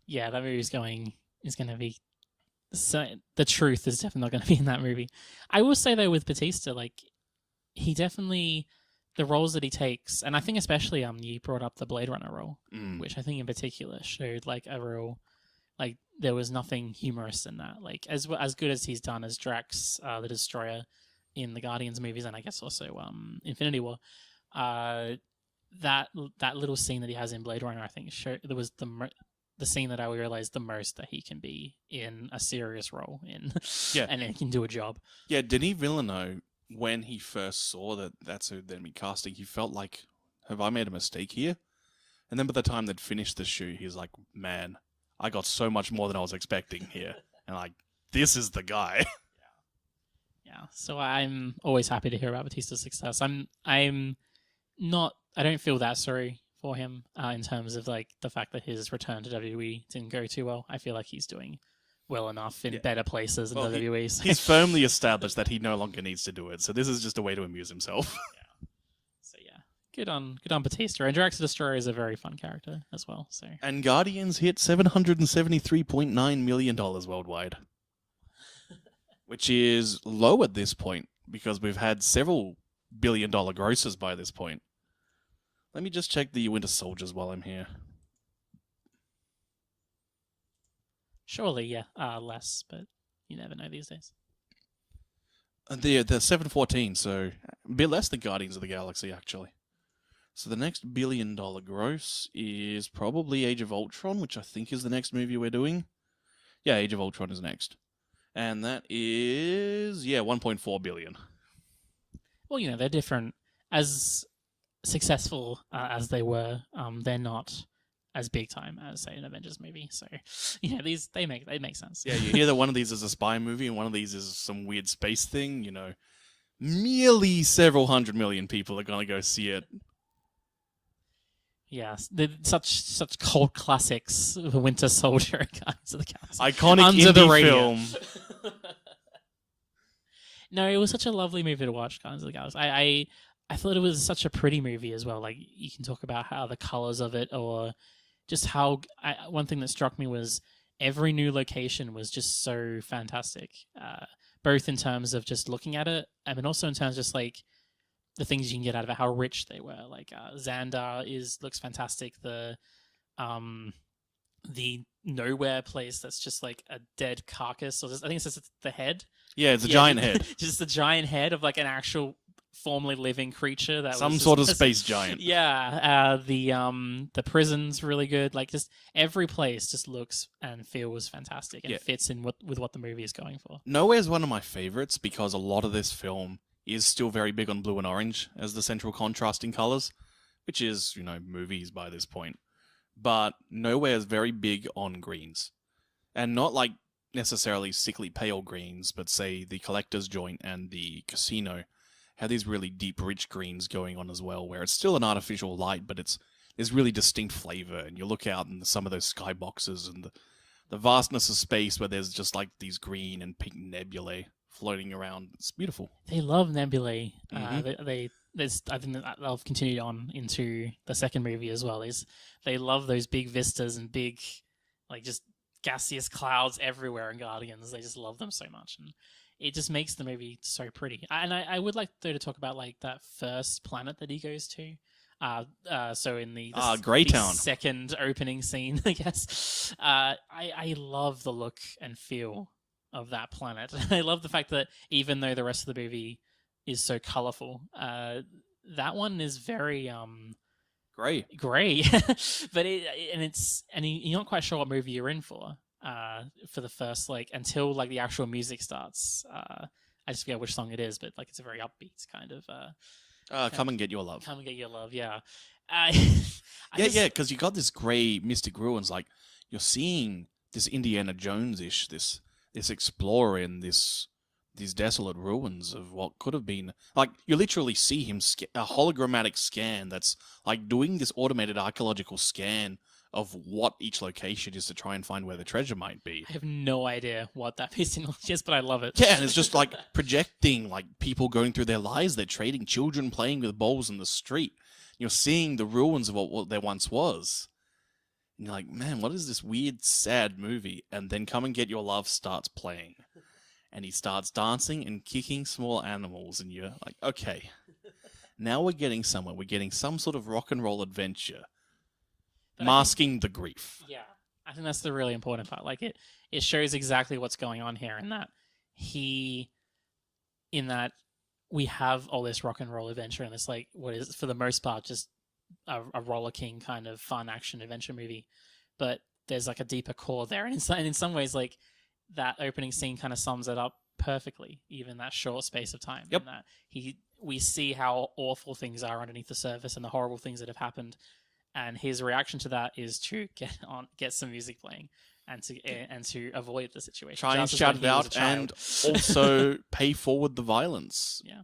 Yeah, that movie is going to be... So, the truth is definitely not going to be in that movie. I will say, though, with Bautista, like, he definitely... The roles that he takes, and I think especially you brought up the Blade Runner role, which I think in particular showed, like, a real... Like, there was nothing humorous in that. Like, as good as he's done as Drax, the Destroyer, in the Guardians movies, and I guess also Infinity War, that little scene that he has in Blade Runner, I think, there was the scene that I realized the most that he can be in a serious role in, yeah, and he can do a job. Yeah, Denis Villeneuve, when he first saw that that's who they'd be casting, he felt like, have I made a mistake here? And then by the time they'd finished the shoot, he's like, man, I got so much more than I was expecting here. And like, this is the guy. Yeah. So I'm always happy to hear about Batista's success. I don't feel that sorry for him in terms of like the fact that his return to WWE didn't go too well. I feel like he's doing well enough in better places than WWE. So. He's firmly established that he no longer needs to do it. So this is just a way to amuse himself. Yeah. So yeah. Good on Bautista. And Drax the Destroyer is a very fun character as well. So and Guardians hit $773.9 million worldwide, which is low at this point because we've had several billion-dollar grosses by this point. Let me just check the Winter Soldiers while I'm here. Surely, yeah, less, but you never know these days. They're 714, so a bit less than Guardians of the Galaxy, actually. So the next billion-dollar gross is probably Age of Ultron, which I think is the next movie we're doing. Yeah, Age of Ultron is next. And that is, 1.4 billion. Well, you know, they're different. As successful as they were, they're not as big time as say an Avengers movie. So yeah, they make sense. Yeah, you hear that one of these is a spy movie and one of these is some weird space thing, merely several 100 million people are going to go see it. Yes, such cult classics, The Winter Soldier, Guardians of the Galaxy. Iconic Under indie the radio. film. No, it was such a lovely movie to watch, Guardians of the Galaxy. I thought it was such a pretty movie as well. Like, you can talk about how the colors of it, or just how... one thing that struck me was every new location was just so fantastic. Both in terms of just looking at it, and also in terms of just, like, the things you can get out of it, how rich they were. Like, Xandar looks fantastic. The nowhere place that's just like a dead carcass, or I think it's just the head. Yeah, it's a giant head. Just the giant head of like an actual formerly living creature that some was sort of space giant. Yeah, the prison's really good. Like, just every place just looks and feels fantastic and fits in with what the movie is going for. Nowhere's one of my favorites because a lot of this film is still very big on blue and orange as the central contrasting colors, which is, movies by this point. But Nowhere is very big on greens. And not like necessarily sickly pale greens, but say the Collector's Joint and the Casino have these really deep, rich greens going on as well, where it's still an artificial light, but there's really distinct flavor. And you look out in some of those skyboxes and the vastness of space where there's just like these green and pink nebulae floating around. It's beautiful. They love nebulae. Mm-hmm. I think that they'll continue on into the second movie as well. They love those big vistas and big, like, just gaseous clouds everywhere in Guardians. They just love them so much, and it just makes the movie so pretty. And I would like though to talk about like that first planet that he goes to. So in the Greytown second opening scene, I guess. I love the look and feel of that planet. I love the fact that even though the rest of the movie is so colorful, that one is very gray. But you're not quite sure what movie you're in for the first, like, until like the actual music starts. I just forget which song it is, but like it's a very upbeat kind of Come and Get Your Love. Come and Get Your Love, yeah. Because you got this grey mystic ruins, like you're seeing this Indiana Jones-ish, this explorer in these desolate ruins of what could have been, like, you literally see him a hologrammatic scan that's like doing this automated archaeological scan of what each location is to try and find where the treasure might be. I have no idea what that piece of knowledge is, but I love it. Yeah, and it's just like projecting like people going through their lives. They're trading, children playing with balls in the street. You're seeing the ruins of what there once was. And you're like, man, what is this weird, sad movie? And then Come and Get Your Love starts playing. And he starts dancing and kicking small animals. And you're like, okay, now we're getting somewhere. We're getting some sort of rock and roll adventure. But masking the grief. Yeah. I think that's the really important part. Like, it shows exactly what's going on here, in that we have all this rock and roll adventure and this, like, what is, for the most part, just a rollicking kind of fun action adventure movie. But there's like a deeper core there. And in some ways, like, that opening scene kind of sums it up perfectly, even that short space of time. Yep. In that we see how awful things are underneath the surface and the horrible things that have happened. And his reaction to that is to get some music playing and to avoid the situation. Try and shout it out and also pay forward the violence. Yeah.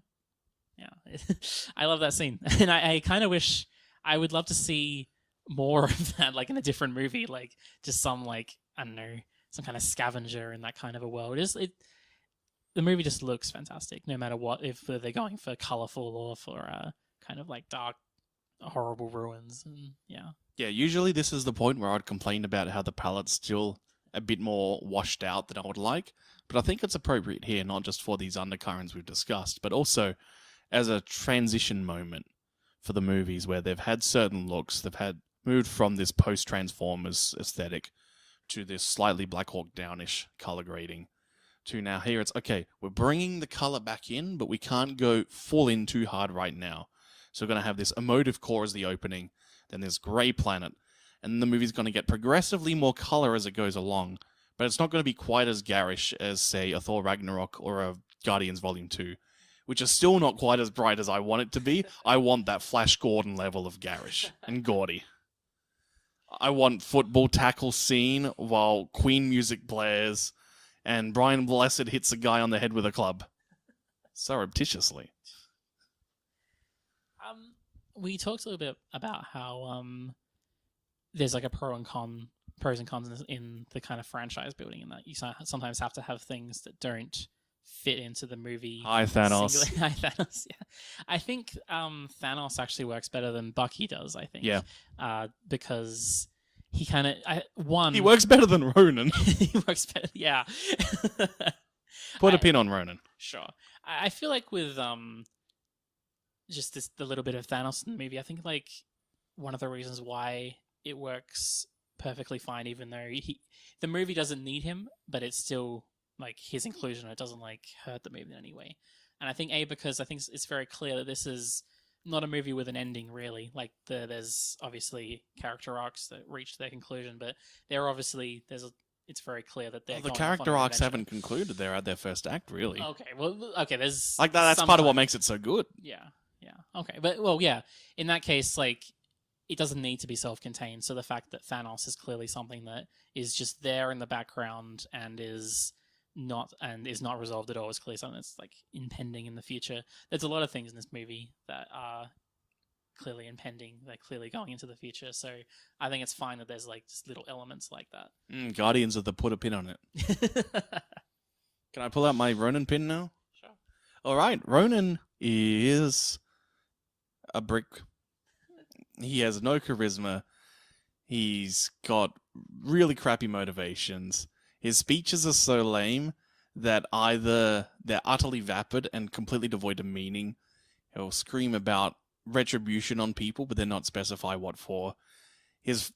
I love that scene. And I kind of wish, I would love to see more of that, like in a different movie, like just some, like, I don't know, some kind of scavenger in that kind of a world. The movie just looks fantastic, no matter what, if they're going for colorful or for kind of like dark, horrible ruins. And yeah, usually this is the point where I'd complain about how the palette's still a bit more washed out than I would like, but I think it's appropriate here, not just for these undercurrents we've discussed, but also as a transition moment for the movies where they've had certain looks. They've had moved from this post-Transformers aesthetic to this slightly Black Hawk Down-ish color grading, to now here it's, okay, we're bringing the color back in, but we can't go full in too hard right now. So we're going to have this emotive core as the opening, then this grey planet, and the movie's going to get progressively more color as it goes along, but it's not going to be quite as garish as, say, a Thor Ragnarok or a Guardians Volume 2, which is still not quite as bright as I want it to be. I want that Flash Gordon level of garish and gaudy. I want football tackle scene while Queen music blares and Brian Blessed hits a guy on the head with a club. Surreptitiously. We talked a little bit about how there's like a pros and cons in the kind of franchise building, and that you sometimes have to have things that don't fit into the movie. Hi, Thanos. Hi, Thanos. Yeah, I think Thanos actually works better than Bucky does. I think. Yeah. Because he kind of he works better than Ronin. he works better. Yeah. Put a pin on Ronin. Sure. I feel like with just the little bit of Thanos in the movie, I think like one of the reasons why it works perfectly fine, even though the movie doesn't need him, but it's still like his inclusion. It doesn't like hurt the movie in any way. And I think because I think it's very clear that this is not a movie with an ending, really. Like there's obviously character arcs that reach their conclusion, but it's very clear that they're the character arcs haven't concluded. They're at their first act, really. Okay, there's like that's part of what makes it so good. Yeah. Okay, but well, yeah. In that case, like it doesn't need to be self-contained. So the fact that Thanos is clearly something that is just there in the background and is not resolved at all is clearly something that's like impending in the future. There's a lot of things in this movie that are clearly impending. They're clearly going into the future. So I think it's fine that there's like just little elements like that. Guardians of the put a pin on it. Can I pull out my Ronin pin now? Sure. All right, Ronin is a brick. He has no charisma. He's got really crappy motivations. His speeches are so lame that either they're utterly vapid and completely devoid of meaning. He'll scream about retribution on people, but then not specify what for.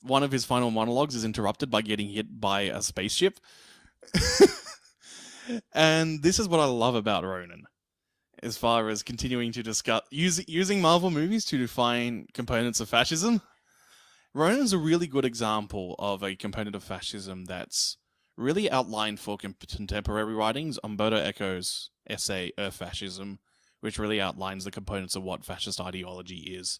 One of his final monologues is interrupted by getting hit by a spaceship. And this is what I love about Ronin. As far as continuing to discuss using Marvel movies to define components of fascism, Ronin is a really good example of a component of fascism that's really outlined for contemporary writings. Umberto Eco's essay Earth Fascism, which really outlines the components of what fascist ideology is.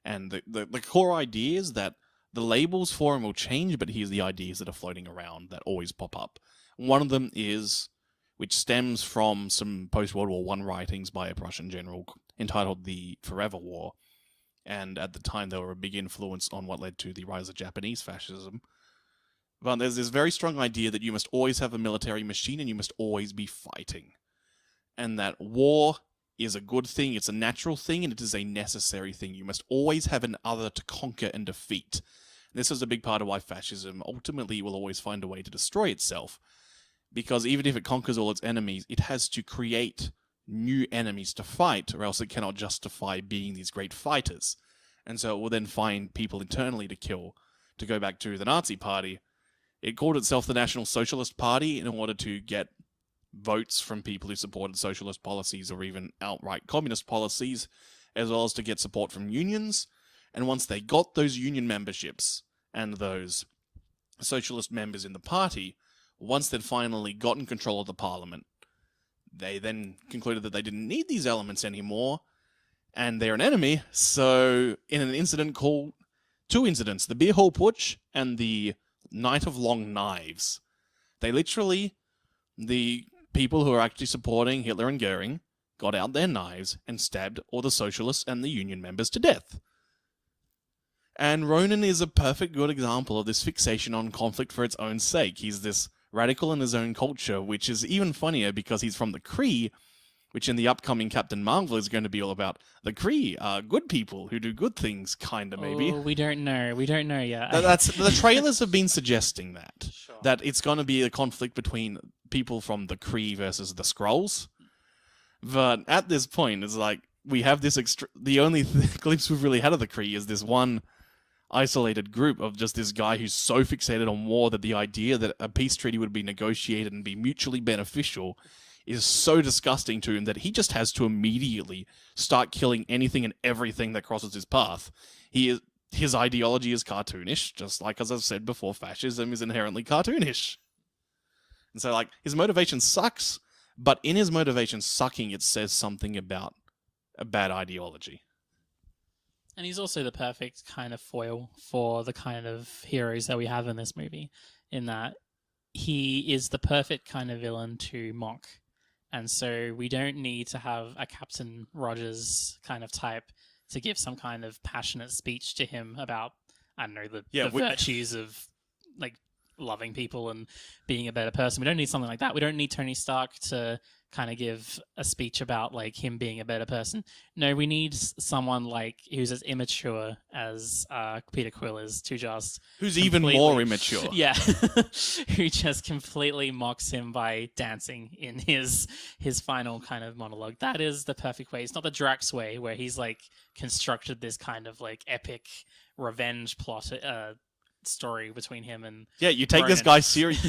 And the core idea is that the labels for him will change, but here's the ideas that are floating around that always pop up. One of them is, which stems from some post-World War I writings by a Prussian general entitled The Forever War. And at the time, they were a big influence on what led to the rise of Japanese fascism. But there's this very strong idea that you must always have a military machine and you must always be fighting. And that war is a good thing, it's a natural thing, and it is a necessary thing. You must always have an other to conquer and defeat. And this is a big part of why fascism ultimately will always find a way to destroy itself. Because even if it conquers all its enemies, it has to create new enemies to fight, or else it cannot justify being these great fighters. And so it will then find people internally to kill. To go back to the Nazi Party, it called itself the National Socialist Party in order to get votes from people who supported socialist policies or even outright communist policies, as well as to get support from unions. And once they got those union memberships and those socialist members in the party, once they'd finally gotten control of the parliament, they then concluded that they didn't need these elements anymore, and they're an enemy. So in an incident called, two incidents, the Beer Hall Putsch and the Night of Long Knives, they literally, the people who are actually supporting Hitler and Goering, got out their knives and stabbed all the socialists and the union members to death. And Ronin is a perfect good example of this fixation on conflict for its own sake. He's this radical in his own culture, which is even funnier because he's from the Kree, which in the upcoming Captain Marvel is going to be all about the Kree are good people who do good things, kind of, maybe. Oh, we don't know yet. The trailers have been suggesting that. Sure. That it's going to be a conflict between people from the Kree versus the Skrulls. But at this point, it's like, we have this the only glimpse we've really had of the Kree is this one isolated group of just this guy who's so fixated on war that the idea that a peace treaty would be negotiated and be mutually beneficial is so disgusting to him that he just has to immediately start killing anything and everything that crosses his path. His ideology is cartoonish, just like, as I've said before, fascism is inherently cartoonish. And so, like, his motivation sucks, but in his motivation sucking, it says something about a bad ideology. And he's also the perfect kind of foil for the kind of heroes that we have in this movie, in that he is the perfect kind of villain to mock. And so we don't need to have a Captain Rogers kind of type to give some kind of passionate speech to him about, I don't know, the virtues of like loving people and being a better person. We don't need something like that. We don't need Tony Stark to kind of give a speech about like him being a better person. No, we need someone like who's as immature as Peter Quill is, to just who's even more immature. Yeah, who just completely mocks him by dancing in his final kind of monologue. That is the perfect way. It's not the Drax way where he's like constructed this kind of like epic revenge plot story between him and you take Ronin. This guy serious.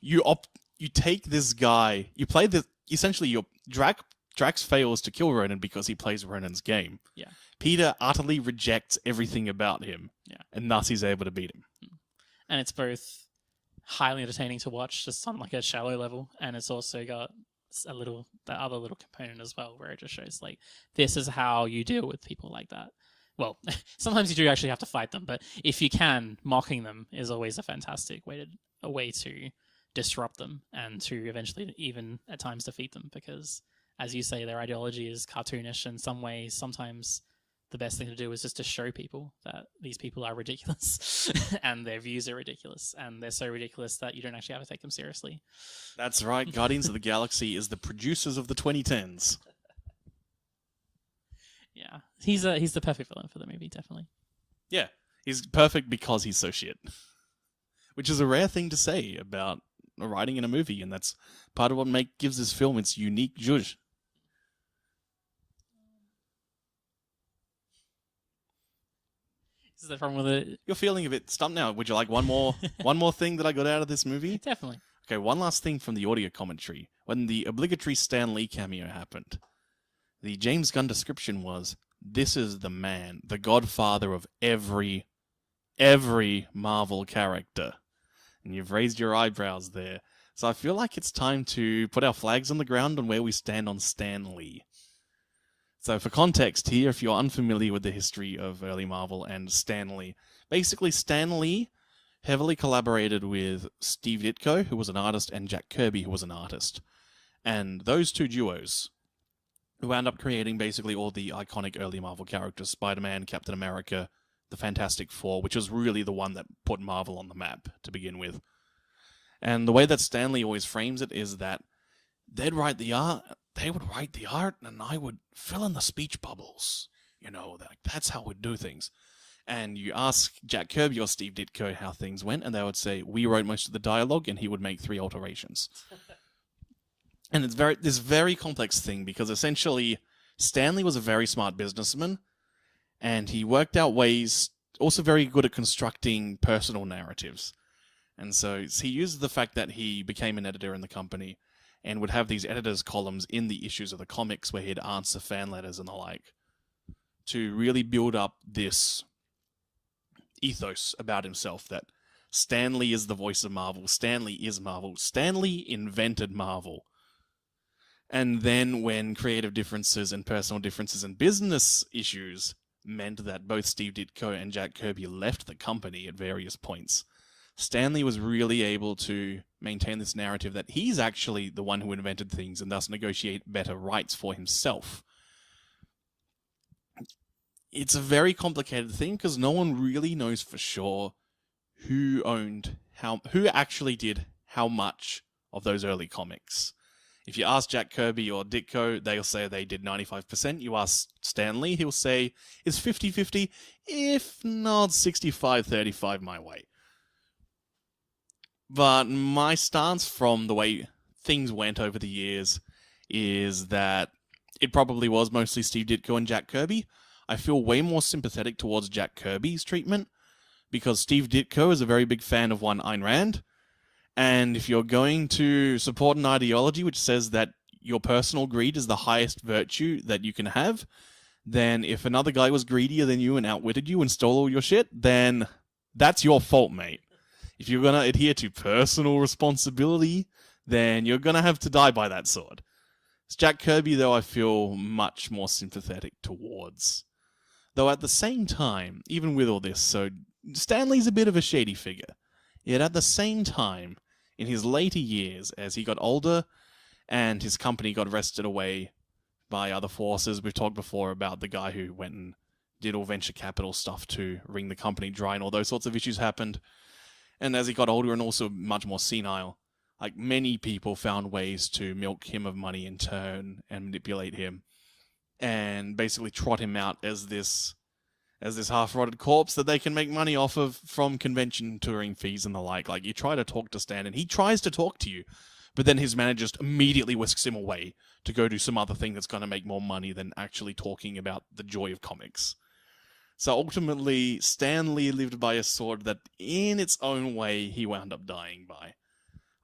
You take this guy. You play the essentially your Drax fails to kill Ronin because he plays Ronin's game. Yeah. Peter utterly rejects everything about him. Yeah. And thus he's able to beat him. And it's both highly entertaining to watch, just on like a shallow level, and it's also got that other little component as well, where it just shows like this is how you deal with people like that. Well, sometimes you do actually have to fight them, but if you can, mocking them is always a fantastic way to disrupt them and to eventually even at times defeat them, because as you say, their ideology is cartoonish in some ways. Sometimes the best thing to do is just to show people that these people are ridiculous and their views are ridiculous, and they're so ridiculous that you don't actually have to take them seriously. That's right. Guardians of the Galaxy is the producers of the 2010s. Yeah, he's the perfect villain for the movie, definitely. Yeah, he's perfect because he's so shit, which is a rare thing to say about writing in a movie, and that's part of what gives this film its unique zhuzh. Is the problem with it? You're feeling a bit stumped now. Would you like one more thing that I got out of this movie? Definitely. Okay, one last thing from the audio commentary. When the obligatory Stan Lee cameo happened, the James Gunn description was, "This is the man, the godfather of every Marvel character." And you've raised your eyebrows there. So I feel like it's time to put our flags on the ground on where we stand on Stan Lee. So for context here, if you're unfamiliar with the history of early Marvel and Stan Lee, basically Stan Lee heavily collaborated with Steve Ditko, who was an artist, and Jack Kirby, who was an artist. And those two duos wound up creating basically all the iconic early Marvel characters: Spider-Man, Captain America, the Fantastic Four, which was really the one that put Marvel on the map to begin with. And the way that Stan Lee always frames it is that they would write the art, and I would fill in the speech bubbles. That's how we'd do things. And you ask Jack Kirby or Steve Ditko how things went, and they would say, we wrote most of the dialogue, and he would make 3 alterations. And it's this very complex thing, because essentially Stan Lee was a very smart businessman, and he worked out ways, also very good at constructing personal narratives. And so he used the fact that he became an editor in the company and would have these editors' columns in the issues of the comics where he'd answer fan letters and the like, to really build up this ethos about himself that Stan Lee is the voice of Marvel, Stan Lee is Marvel, Stan Lee invented Marvel. And then when creative differences and personal differences and business issues meant that both Steve Ditko and Jack Kirby left the company at various points, Stan Lee was really able to maintain this narrative that he's actually the one who invented things and thus negotiate better rights for himself. It's a very complicated thing because no one really knows for sure who actually did how much of those early comics. If you ask Jack Kirby or Ditko, they'll say they did 95%. You ask Stan Lee, he'll say it's 50-50, if not 65-35 my way. But my stance from the way things went over the years is that it probably was mostly Steve Ditko and Jack Kirby. I feel way more sympathetic towards Jack Kirby's treatment, because Steve Ditko is a very big fan of one Ayn Rand, and if you're going to support an ideology which says that your personal greed is the highest virtue that you can have, then if another guy was greedier than you and outwitted you and stole all your shit, then that's your fault, mate. If you're going to adhere to personal responsibility, then you're going to have to die by that sword. It's Jack Kirby, though, I feel much more sympathetic towards. Though at the same time, even with all this, so Stanley's a bit of a shady figure. Yet at the same time, in his later years, as he got older and his company got wrested away by other forces, we've talked before about the guy who went and did all venture capital stuff to wring the company dry and all those sorts of issues happened. And as he got older and also much more senile, like many people found ways to milk him of money in turn and manipulate him and basically trot him out as this half-rotted corpse that they can make money off of from convention touring fees and the like. Like, you try to talk to Stan, and he tries to talk to you, but then his manager just immediately whisks him away to go do some other thing that's going to make more money than actually talking about the joy of comics. So ultimately, Stan Lee lived by a sword that, in its own way, he wound up dying by.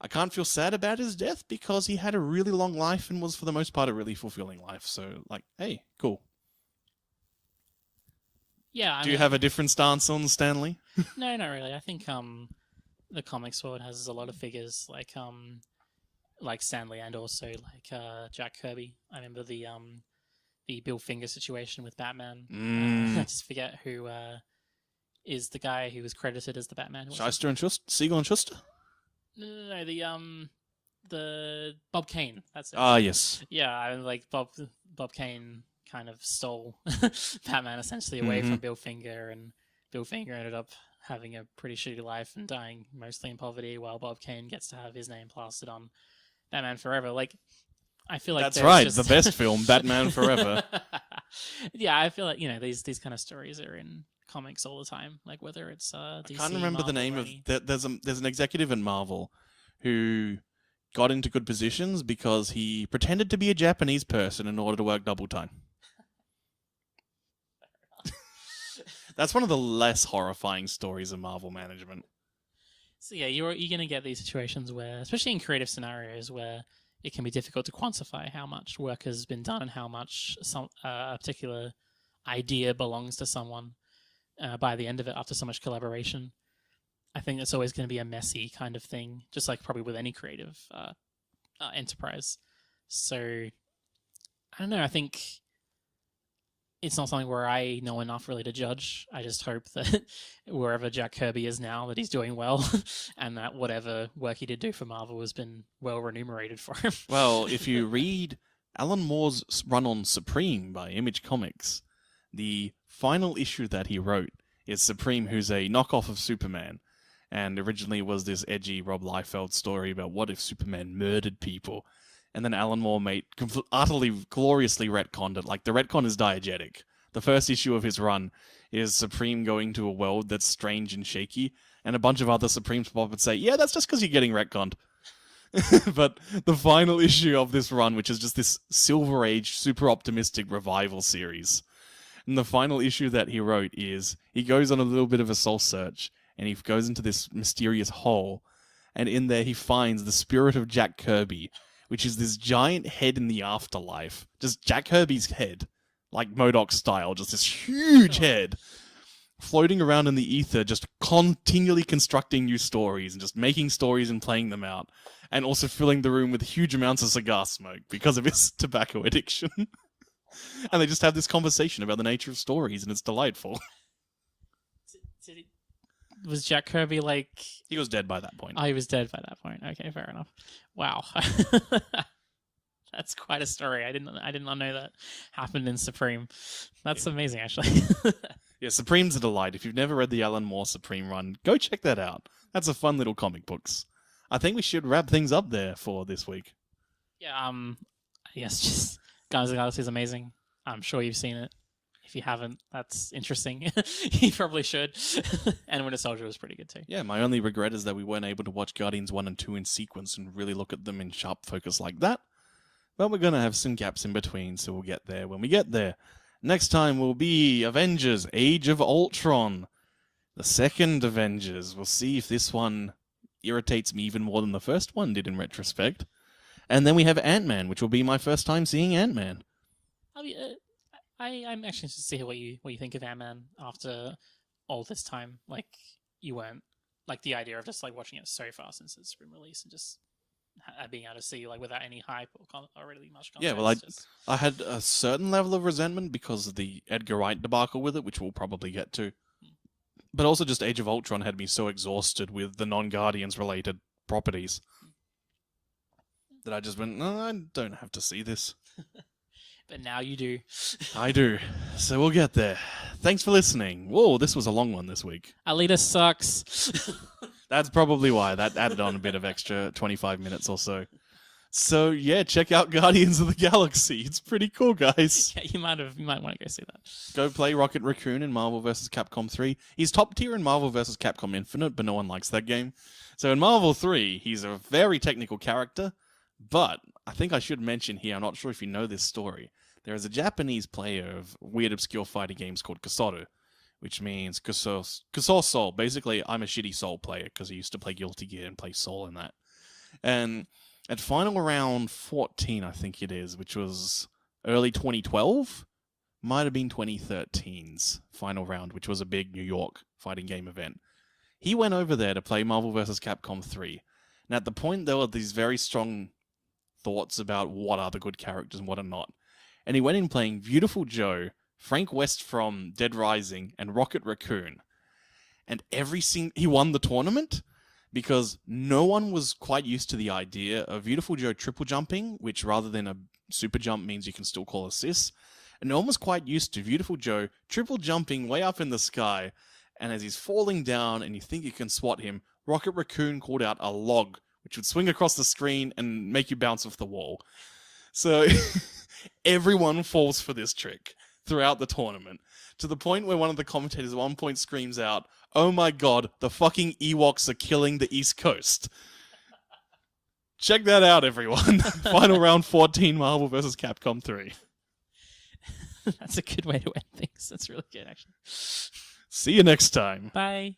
I can't feel sad about his death because he had a really long life and was, for the most part, a really fulfilling life. So, like, hey, cool. Yeah. Do you have a different stance on Stan Lee? No, not really. I think the comics world has a lot of figures like Stan Lee and also like Jack Kirby. I remember the Bill Finger situation with Batman. I just forget who is the guy who was credited as the Batman. Shyster and Schuster? Siegel and Schuster? No, the Bob Kane. That's it. Ah, yes. Yeah, I mean, like Bob Kane kind of stole Batman essentially away from Bill Finger, and Bill Finger ended up having a pretty shitty life and dying mostly in poverty, while Bob Kane gets to have his name plastered on Batman Forever. Like, I feel like that's right. just... The best film, Batman Forever. Yeah, I feel like these kind of stories are in comics all the time. Like whether it's DC, I can't remember Marvel, the name or of there's an executive in Marvel who got into good positions because he pretended to be a Japanese person in order to work double time. That's one of the less horrifying stories of Marvel management. So yeah, you're going to get these situations where, especially in creative scenarios, where it can be difficult to quantify how much work has been done and how much a particular idea belongs to someone by the end of it after so much collaboration. I think that's always going to be a messy kind of thing, just like probably with any creative enterprise. So, I don't know, I think it's not something where I know enough really to judge. I just hope that wherever Jack Kirby is now, that he's doing well, and that whatever work he did do for Marvel has been well remunerated for him. Well, if you read Alan Moore's run on Supreme by Image Comics, the final issue that he wrote is Supreme, who's a knockoff of Superman, and originally was this edgy Rob Liefeld story about what if Superman murdered people. And then Alan Moore utterly gloriously retconned it. Like, the retcon is diegetic. The first issue of his run is Supreme going to a world that's strange and shaky, and a bunch of other Supremes pop up and say, yeah, that's just because you're getting retconned. But the final issue of this run, which is just this Silver Age, super optimistic revival series, and the final issue that he wrote is, he goes on a little bit of a soul search, and he goes into this mysterious hole, and in there he finds the spirit of Jack Kirby, which is this giant head in the afterlife. Just Jack Kirby's head, like MODOK style, just this huge head, floating around in the ether, just continually constructing new stories, and just making stories and playing them out, and also filling the room with huge amounts of cigar smoke because of his tobacco addiction. And they just have this conversation about the nature of stories, and it's delightful. Was Jack Kirby like... He was dead by that point. Oh, he was dead by that point. Okay, fair enough. Wow. That's quite a story. I did not know that happened in Supreme. That's amazing, actually. Yeah, Supreme's a delight. If you've never read the Alan Moore Supreme run, go check that out. That's a fun little comic books. I think we should wrap things up there for this week. Yeah, yes, just Guardians of the Galaxy is amazing. I'm sure you've seen it. If you haven't, that's interesting. You probably should. And Winter Soldier was pretty good too. Yeah, my only regret is that we weren't able to watch Guardians 1 and 2 in sequence and really look at them in sharp focus like that. But we're going to have some gaps in between, so we'll get there when we get there. Next time will be Avengers Age of Ultron. The second Avengers. We'll see if this one irritates me even more than the first one did in retrospect. And then we have Ant-Man, which will be my first time seeing Ant-Man. I'm actually interested to see what you think of Ant-Man after all this time. Like, you weren't... Like, the idea of just, like, watching it so far since it's been released and just being able to see like without any hype or really much Yeah, context. well, I had a certain level of resentment because of the Edgar Wright debacle with it, which we'll probably get to. But also just Age of Ultron had me so exhausted with the non-Guardians related properties that I just went, no, I don't have to see this. But now you do. I do. So we'll get there. Thanks for listening. Whoa, this was a long one this week. Alita sucks. That's probably why. That added on a bit of extra 25 minutes or so. So yeah, check out Guardians of the Galaxy. It's pretty cool, guys. Yeah, you might want to go see that. Go play Rocket Raccoon in Marvel vs. Capcom 3. He's top tier in Marvel vs. Capcom Infinite, but no one likes that game. So in Marvel 3, he's a very technical character, but I think I should mention here, I'm not sure if you know this story, there is a Japanese player of weird obscure fighting games called Kusoru, which means Kusor Soul. Basically, I'm a shitty Soul player because I used to play Guilty Gear and play Soul in that. And at final round 14, I think it is, which was early 2012, might have been 2013's final round, which was a big New York fighting game event. He went over there to play Marvel vs. Capcom 3. And at the point, there were these very strong thoughts about what are the good characters and what are not. And he went in playing Beautiful Joe, Frank West from Dead Rising, and Rocket Raccoon. And he won the tournament because no one was quite used to the idea of Beautiful Joe triple jumping, which rather than a super jump means you can still call assists. And no one was quite used to Beautiful Joe triple jumping way up in the sky. And as he's falling down and you think you can swat him, Rocket Raccoon called out a log, which would swing across the screen and make you bounce off the wall. So everyone falls for this trick throughout the tournament, to the point where one of the commentators at one point screams out, "Oh my god, the fucking Ewoks are killing the East Coast." Check that out, everyone. Final round 14, Marvel vs. Capcom 3. That's a good way to end things. That's really good, actually. See you next time. Bye.